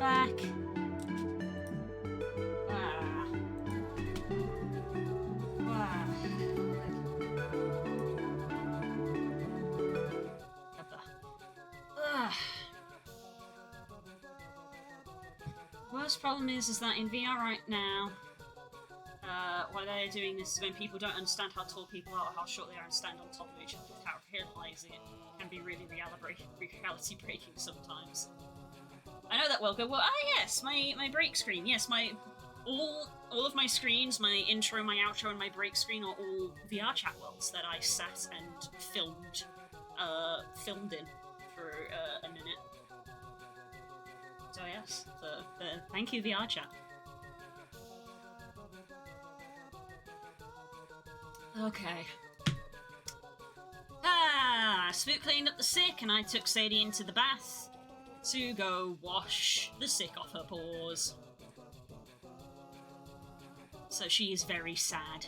back. Ah. Ah. Ah. Worst problem is that in VR right now, why they're doing this is when people don't understand how tall people are or how short they are and stand on top of each other without realizing it can be really reality breaking sometimes. I know that will go, well, yes, my break screen, yes, all of my screens, my intro, my outro, and my break screen are all VR chat worlds that I sat and filmed in for a minute. So yes, thank you VR chat. Okay. Spook cleaned up the sick and I took Sadie into the bath to go wash the sick off her paws. So she is very sad.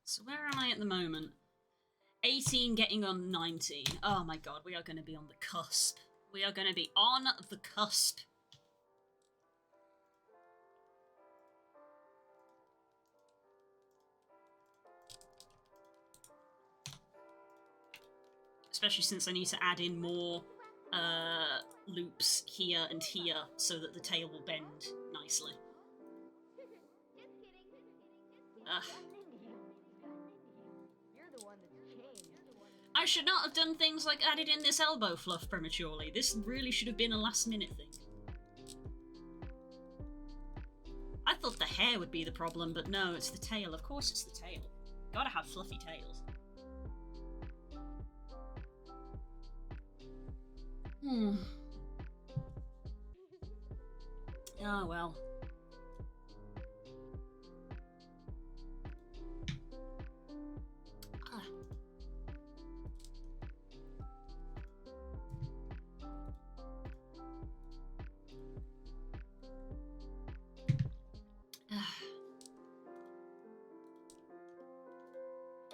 So where am I at the moment? 18 getting on 19. Oh my god, we are going to be on the cusp. We are going to be on the cusp. Especially since I need to add in more loops here and here so that the tail will bend nicely. Ugh. I should not have done things like added in this elbow fluff prematurely. This really should have been a last-minute thing. I thought the hair would be the problem, but no, it's the tail. Of course it's the tail. Gotta have fluffy tails. Oh well.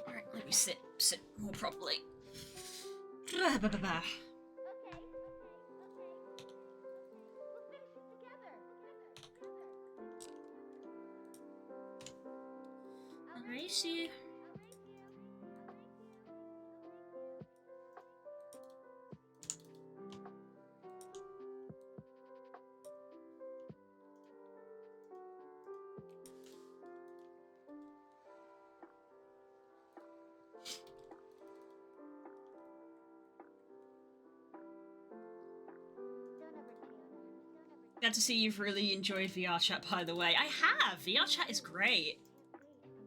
Alright, let me sit more properly. I'll race you. Glad to see you've really enjoyed VR chat, by the way. I have! VR chat is great.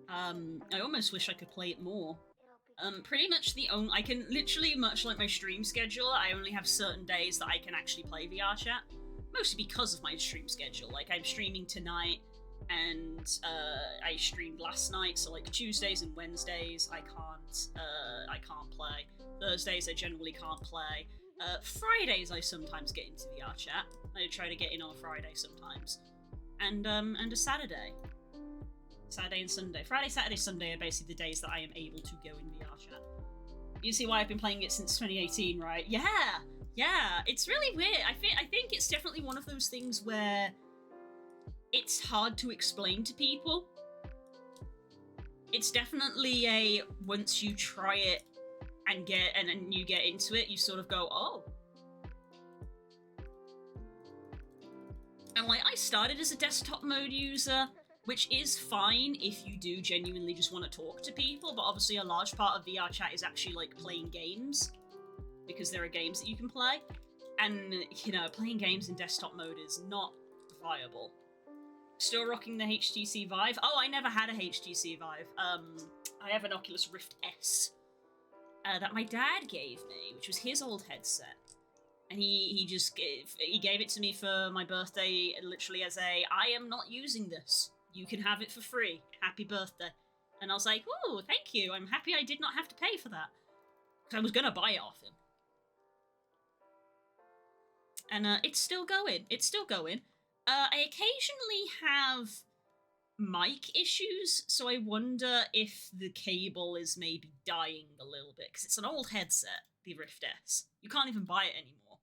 I almost wish I could play it more. Pretty much I can literally, much like my stream schedule, I only have certain days that I can actually play VR chat. Mostly because of my stream schedule. Like, I'm streaming tonight, and, I streamed last night, so like Tuesdays and Wednesdays I can't play. Thursdays I generally can't play. Fridays I sometimes get into VR chat. I try to get in on a Friday sometimes. And a Saturday. Saturday and Sunday. Friday, Saturday, Sunday are basically the days that I am able to go in VR chat. You see why I've been playing it since 2018, right? Yeah! Yeah! It's really weird. I think it's definitely one of those things where it's hard to explain to people. It's definitely once you try it and then you get into it, you sort of go, oh. And like, I started as a desktop mode user, which is fine if you do genuinely just want to talk to people, but obviously a large part of VR chat is actually like playing games, because there are games that you can play, and you know, playing games in desktop mode is not viable. Still rocking the HTC Vive. Oh, I never had a HTC Vive. I have an Oculus Rift S that my dad gave me, which was his old headset. And he gave it to me for my birthday, literally as I am not using this. You can have it for free. Happy birthday. And I was like, oh, thank you. I'm happy I did not have to pay for that. Because I was going to buy it off him. and it's still going. It's still going. I occasionally have mic issues, so I wonder if the cable is maybe dying a little bit, because it's an old headset, the Rift S. You can't even buy it anymore.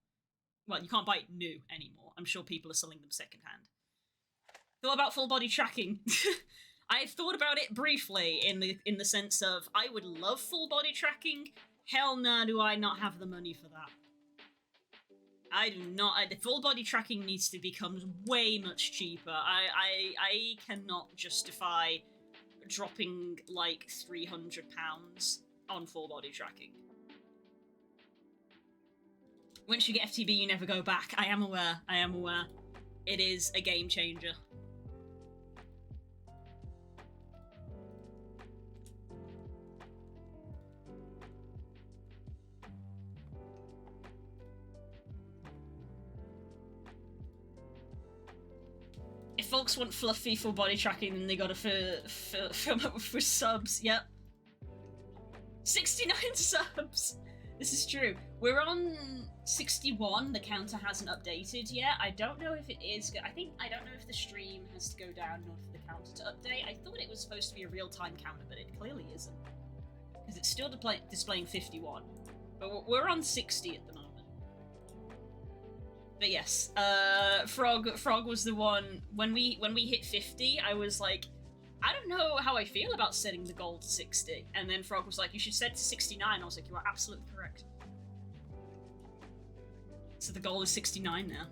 Well, you can't buy it new anymore. I'm sure people are selling them secondhand. Thought about full body tracking. I've thought about it briefly in the sense of I would love full body tracking. Hell no, do I not have the money for that. I do not. The full body tracking needs to become way much cheaper. I cannot justify dropping like £300 on full body tracking. Once you get FTB, you never go back. I am aware. I am aware. It is a game changer. If folks want fluffy full body tracking, then they gotta film it for subs. Yep. 69 subs! This is true. We're on 61. The counter hasn't updated yet. I don't know if it is. I don't know if the stream has to go down or for the counter to update. I thought it was supposed to be a real-time counter, but it clearly isn't. Because it's still displaying 51. But we're on 60 at the moment. But yes, Frog was the one, when we hit 50, I was like, I don't know how I feel about setting the goal to 60. And then Frog was like, you should set it to 69. I was like, you are absolutely correct. So the goal is 69 now.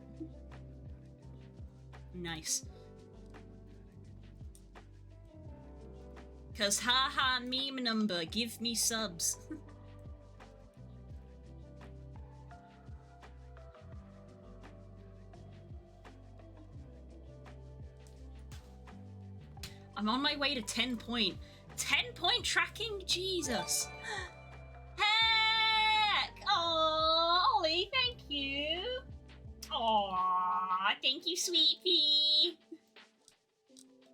Nice. Cause haha meme number, give me subs. I'm on my way to 10 point. 10 point tracking? Jesus. Heck! Aww, Ollie, thank you. Aww, thank you, sweet pea.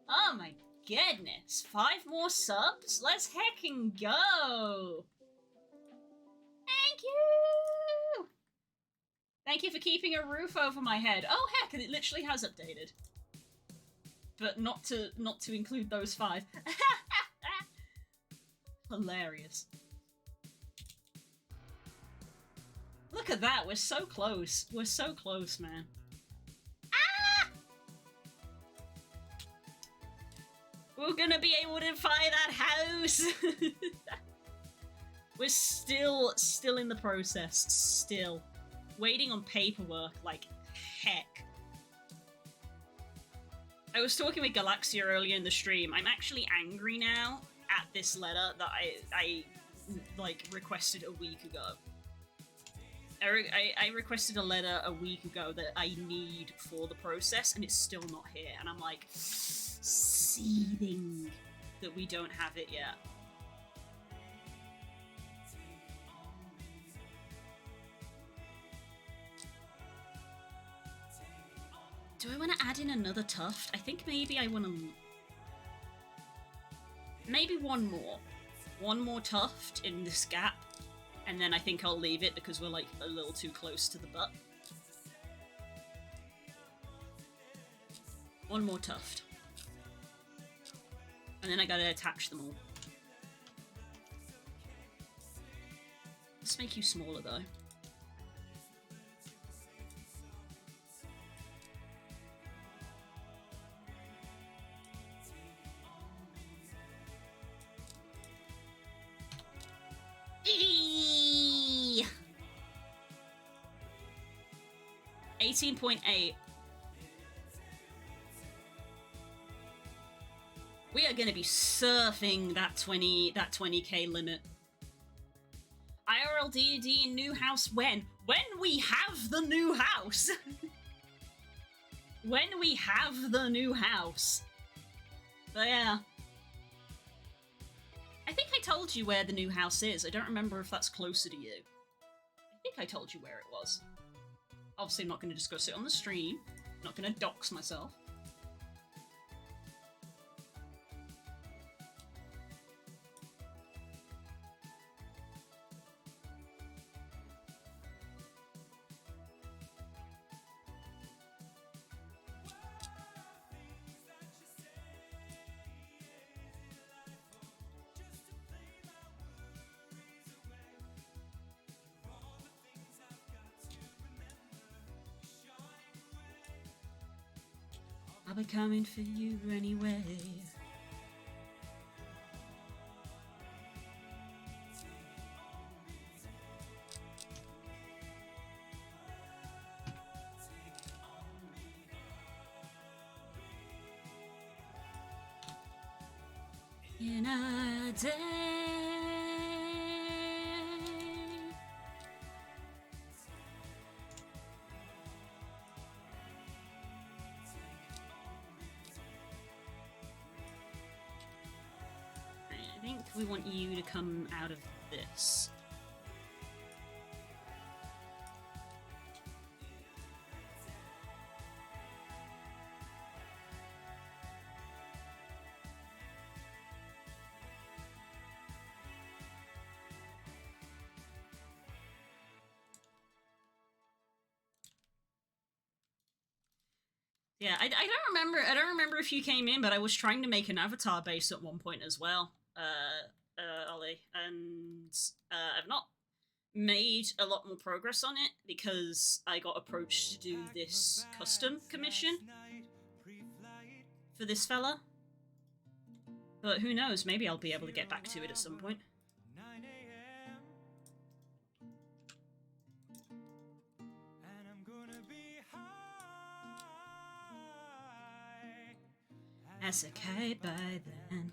Oh my goodness. 5 more subs? Let's heckin' go. Thank you. Thank you for keeping a roof over my head. Oh heck, and it literally has updated. But not to include those 5. Hilarious. Look at that, we're so close. We're so close, man. Ah! We're gonna be able to buy that house! We're still in the process. Still. Waiting on paperwork like heck. I was talking with Galaxia earlier in the stream. I'm actually angry now at this letter that I like requested a week ago. I requested a letter a week ago that I need for the process, and it's still not here. And I'm like seething that we don't have it yet. Do I want to add in another tuft? I think maybe I want to... Maybe one more. One more tuft in this gap. And then I think I'll leave it because we're like a little too close to the butt. One more tuft. And then I gotta attach them all. Let's make you smaller though. Eee! 18.8. We are gonna be surfing that 20k limit. IRL D&D new house when? When we have the new house! When we have the new house. But yeah. I think I told you where the new house is. I don't remember if that's closer to you. I think I told you where it was. Obviously I'm not going to discuss it on the stream. I'm not going to dox myself. I'll be coming for you anyway. In a day. I think we want you to come out of this. Yeah, I don't remember. I don't remember if you came in, but I was trying to make an avatar base at one point as well, Ollie, and I've not made a lot more progress on it because I got approached to do this custom commission for this fella. But who knows? Maybe I'll be able to get back to it at some point. As a kite by then.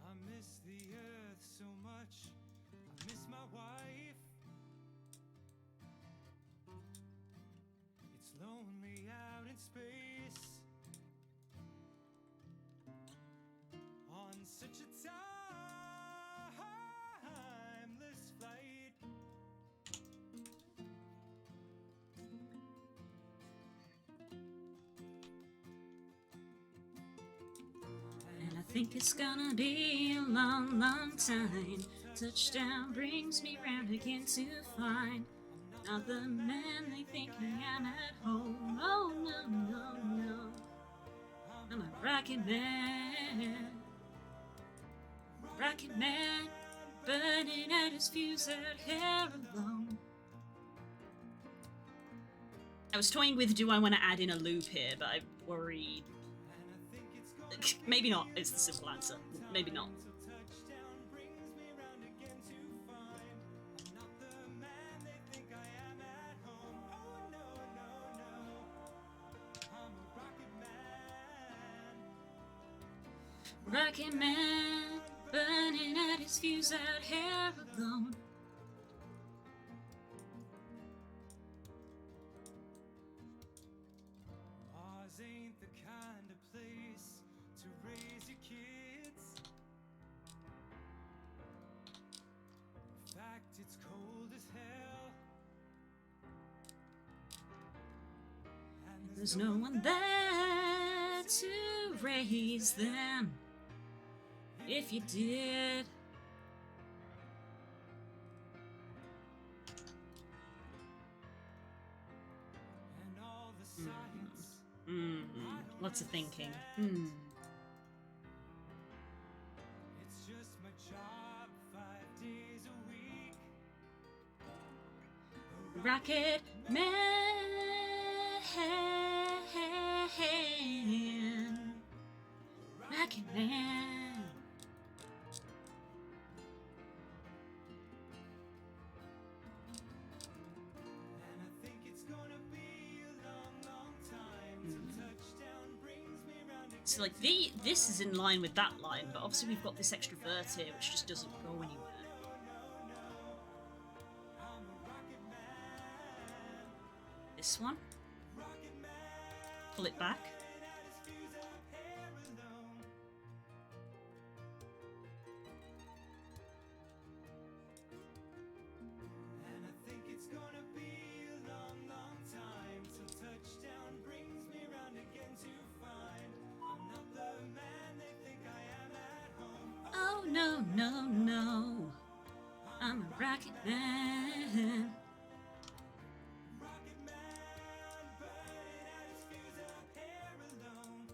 I miss the earth so much. I miss my wife. It's lonely out in space on such a timeless flight. And I think it's gonna be a long, long time. Touchdown brings me round again to find another man they think I am at home. Oh no, no, no. I'm a rocket man. Rocket man, burning out his fuse out here alone. I was toying with, do I want to add in a loop here, but I'm worried. Maybe not, is the simple answer. Maybe not. Rocket man, burning out his fuse out here alone. Ours ain't the kind of place to raise your kids. In fact, it's cold as hell. And There's no one there to raise them. If you did, and all the science. Lots of thinking. It's just my job 5 days a week. Rocket man, Rocket man. And I think it's gonna be a long, long time till touchdown brings me round again. So like this is in line with that line, but obviously we've got this extra vert here which just doesn't go anywhere. This one. Pull it back. And I think it's gonna be a long, long time till touchdown brings me round again to find I'm not the man they think I am at home. Oh no, no, no. I'm a rocket man. Rocket man, burning out his fuse up here alone.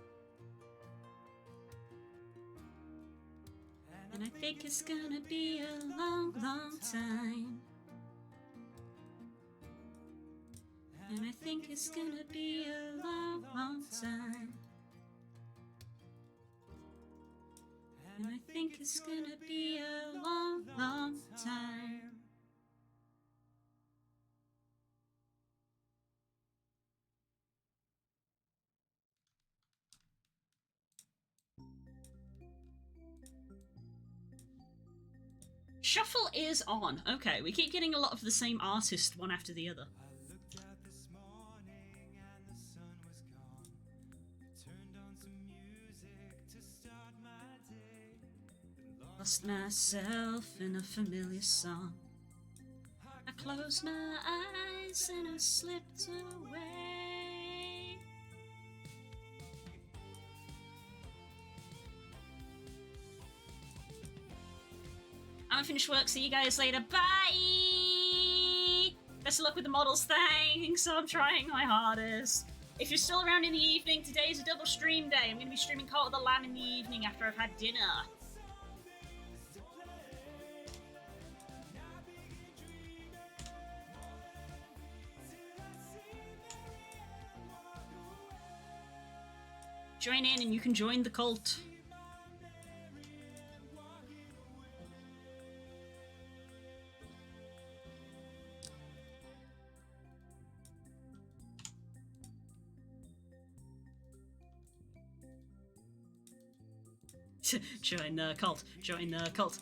And I think it's gonna be a long, long time. And I think it's gonna be a long, long time. And I think it's gonna be a long, long time. Shuffle is on. Okay, we keep getting a lot of the same artist one after the other. I looked out this morning and the sun was gone. I turned on some music to start my day. Then Lost myself in a familiar song. I closed my eyes and I slipped away. I'm gonna finish work, see you guys later. Bye! Best of luck with the models, thanks. I'm trying my hardest. If you're still around in the evening, today is a double stream day. I'm gonna be streaming Cult of the Lamb in the evening after I've had dinner. Join in and you can join the cult. Join the cult. Join the cult.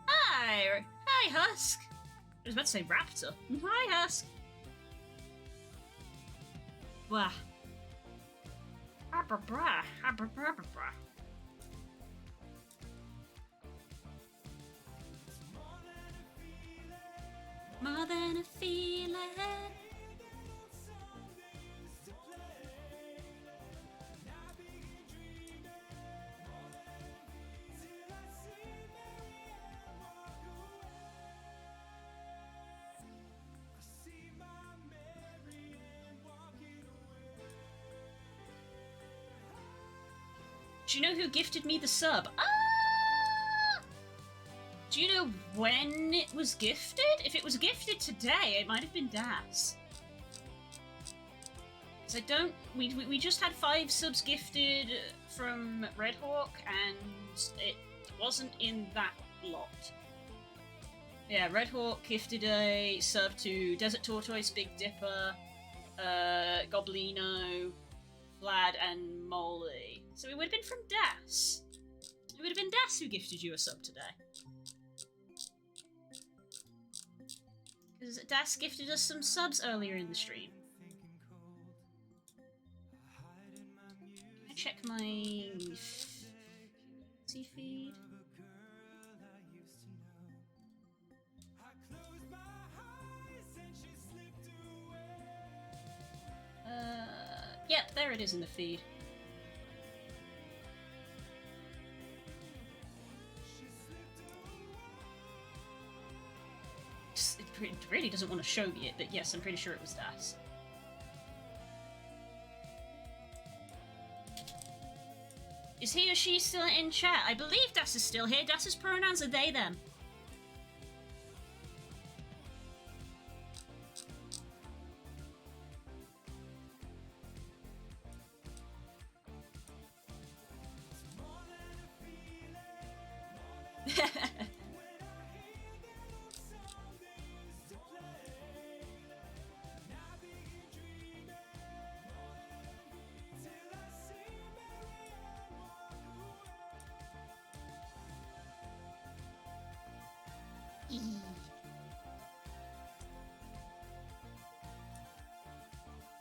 Hi, Husk. I was about to say Raptor. Hi, Husk. Blah. Abra bra. Abra bra bra bra. More than a feeling. Do you know who gifted me the sub? Do you know when it was gifted? If it was gifted today, it might have been Das. So we just had 5 subs gifted from Red Hawk, and it wasn't in that lot. Yeah, Red Hawk gifted a sub to Desert Tortoise, Big Dipper, Goblino, Vlad, and Molly. So it would have been from Das. It would have been Das who gifted you a sub today. Because Das gifted us some subs earlier in the stream. Can I check my feed? Yep, there it is in the feed. It really doesn't want to show me it, but yes, I'm pretty sure it was Das. Is he or she still in chat? I believe Das is still here. Das's pronouns are they, them.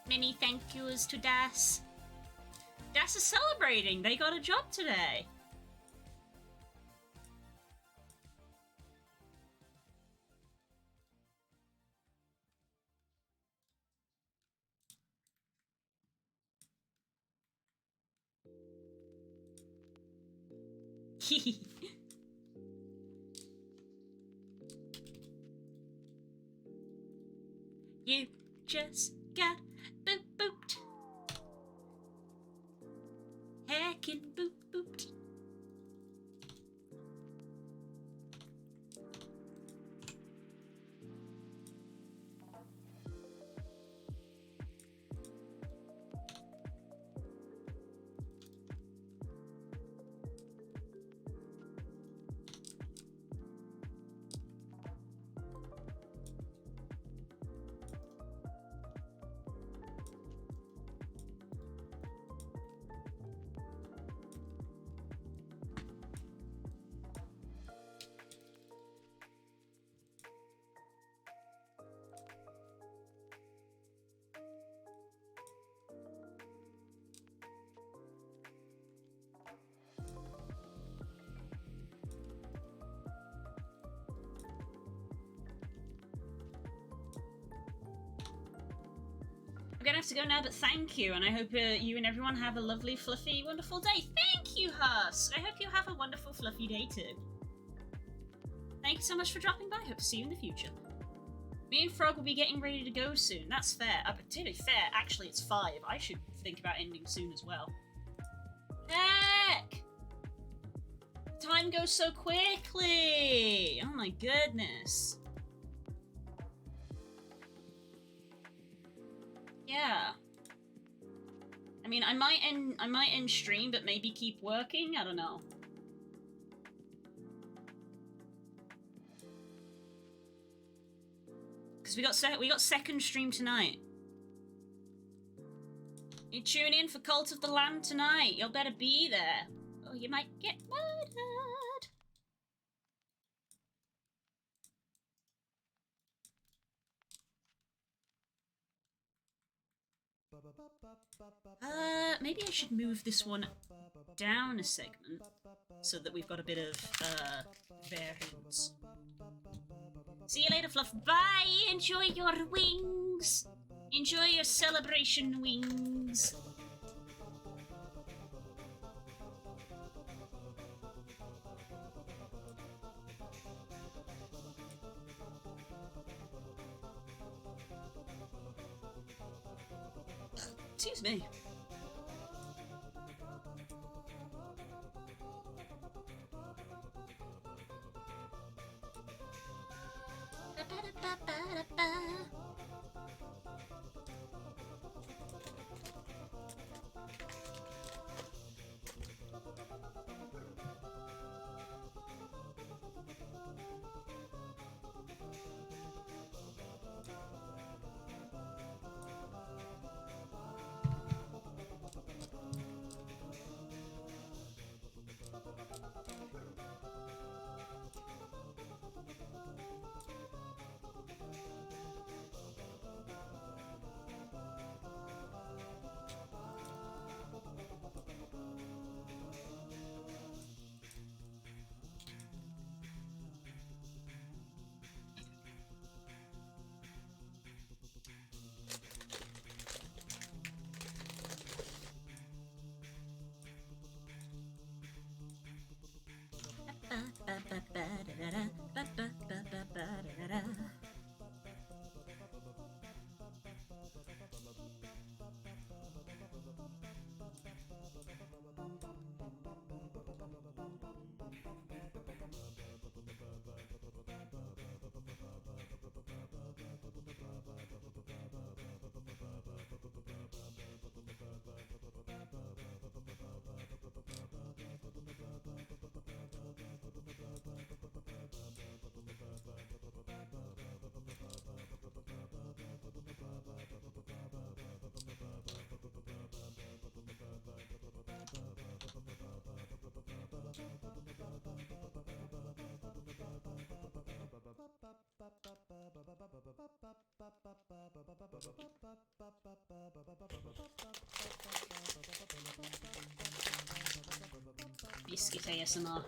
Many thank yous to Das. Das is celebrating. They got a job today. You just got boop booped. Heckin' boop booped. I'm gonna have to go now, but thank you, and I hope you and everyone have a lovely, fluffy, wonderful day. Thank you, Husk! I hope you have a wonderful, fluffy day too. Thank you so much for dropping by. Hope to see you in the future. Me and Frog will be getting ready to go soon. That's fair. But to be fair, actually it's 5. I should think about ending soon as well. Heck! Time goes so quickly! Oh my goodness. Yeah. I mean, I might end stream, but maybe keep working. I don't know. Because we got second stream tonight. You tune in for Cult of the Land tonight. You'll better be there. Or you might get murdered. Maybe I should move this one down a segment so that we've got a bit of variance. See you later, Fluff. Bye! Enjoy your wings! Enjoy your celebration wings! Excuse me. Biscuit ASMR.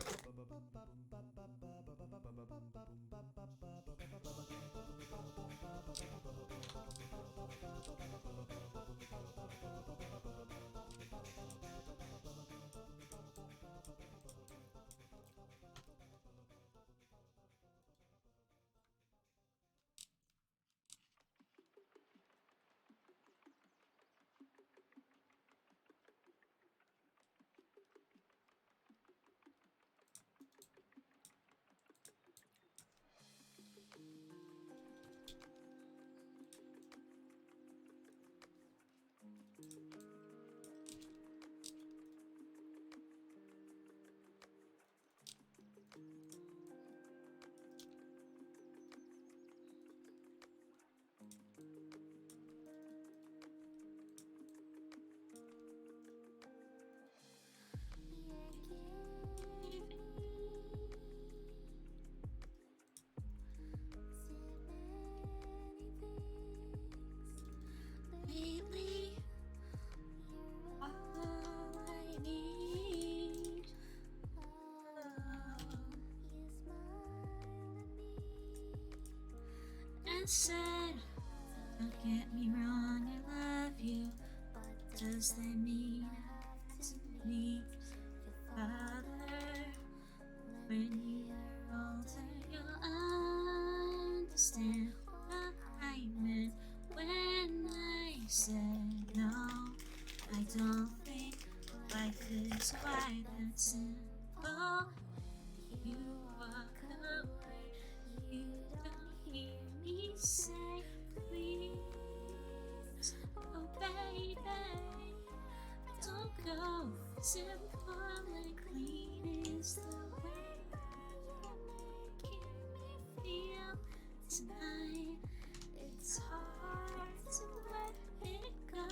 said, don't get me wrong, I love you. Does that mean to me, Father? When you're older, you'll understand what I meant when I said no. I don't think life is quite that simple. You walk away, you don't hear me say, please. Oh baby, don't go. Simple and clean is the way you're making me feel tonight. It's hard to let it go.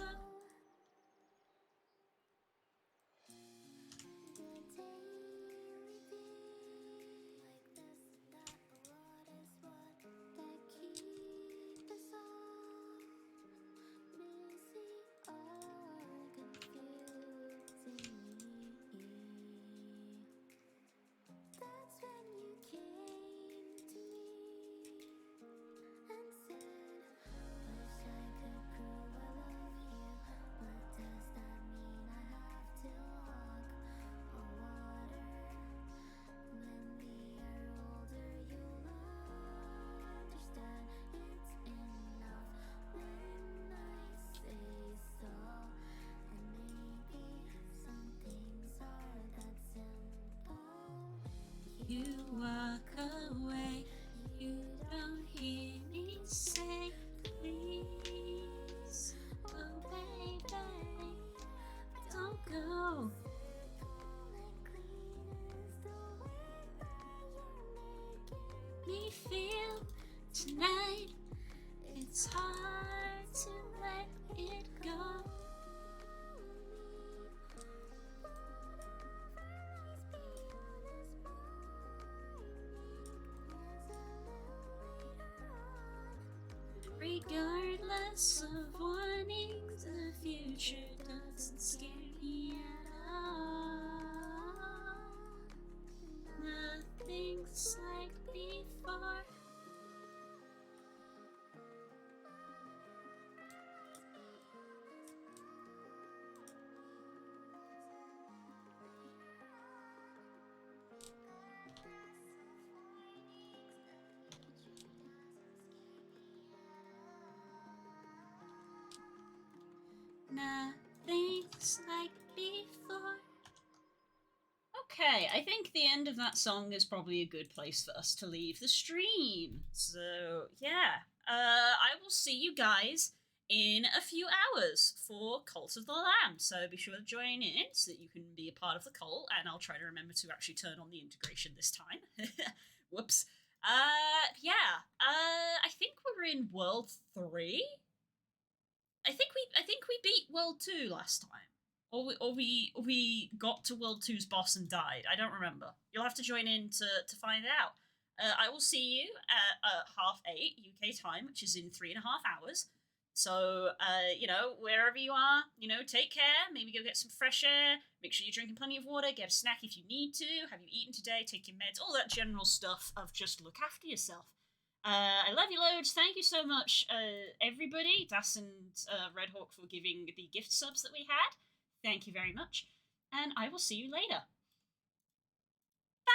You walk away, you don't hear me say, please. Oh baby, don't go. Me feel tonight, it's hard to let it go. Regardless of warnings, the future doesn't scare me at all. Nothing's like before. Nothing's like before. Okay, I think the end of that song is probably a good place for us to leave the stream. So, yeah. I will see you guys in a few hours for Cult of the Lamb. So be sure to join in so that you can be a part of the cult, and I'll try to remember to actually turn on the integration this time. Whoops. Yeah. I think we're in World 3. I think we beat World 2 last time. Or we got to World 2's boss and died. I don't remember. You'll have to join in to find out. I will see you at 8:30 UK time, which is in 3.5 hours. So, wherever you are, take care. Maybe go get some fresh air. Make sure you're drinking plenty of water. Get a snack if you need to. Have you eaten today? Take your meds. All that general stuff of just look after yourself. I love you loads. Thank you so much, everybody. Das and Redhawk for giving the gift subs that we had. Thank you very much. And I will see you later. Bye!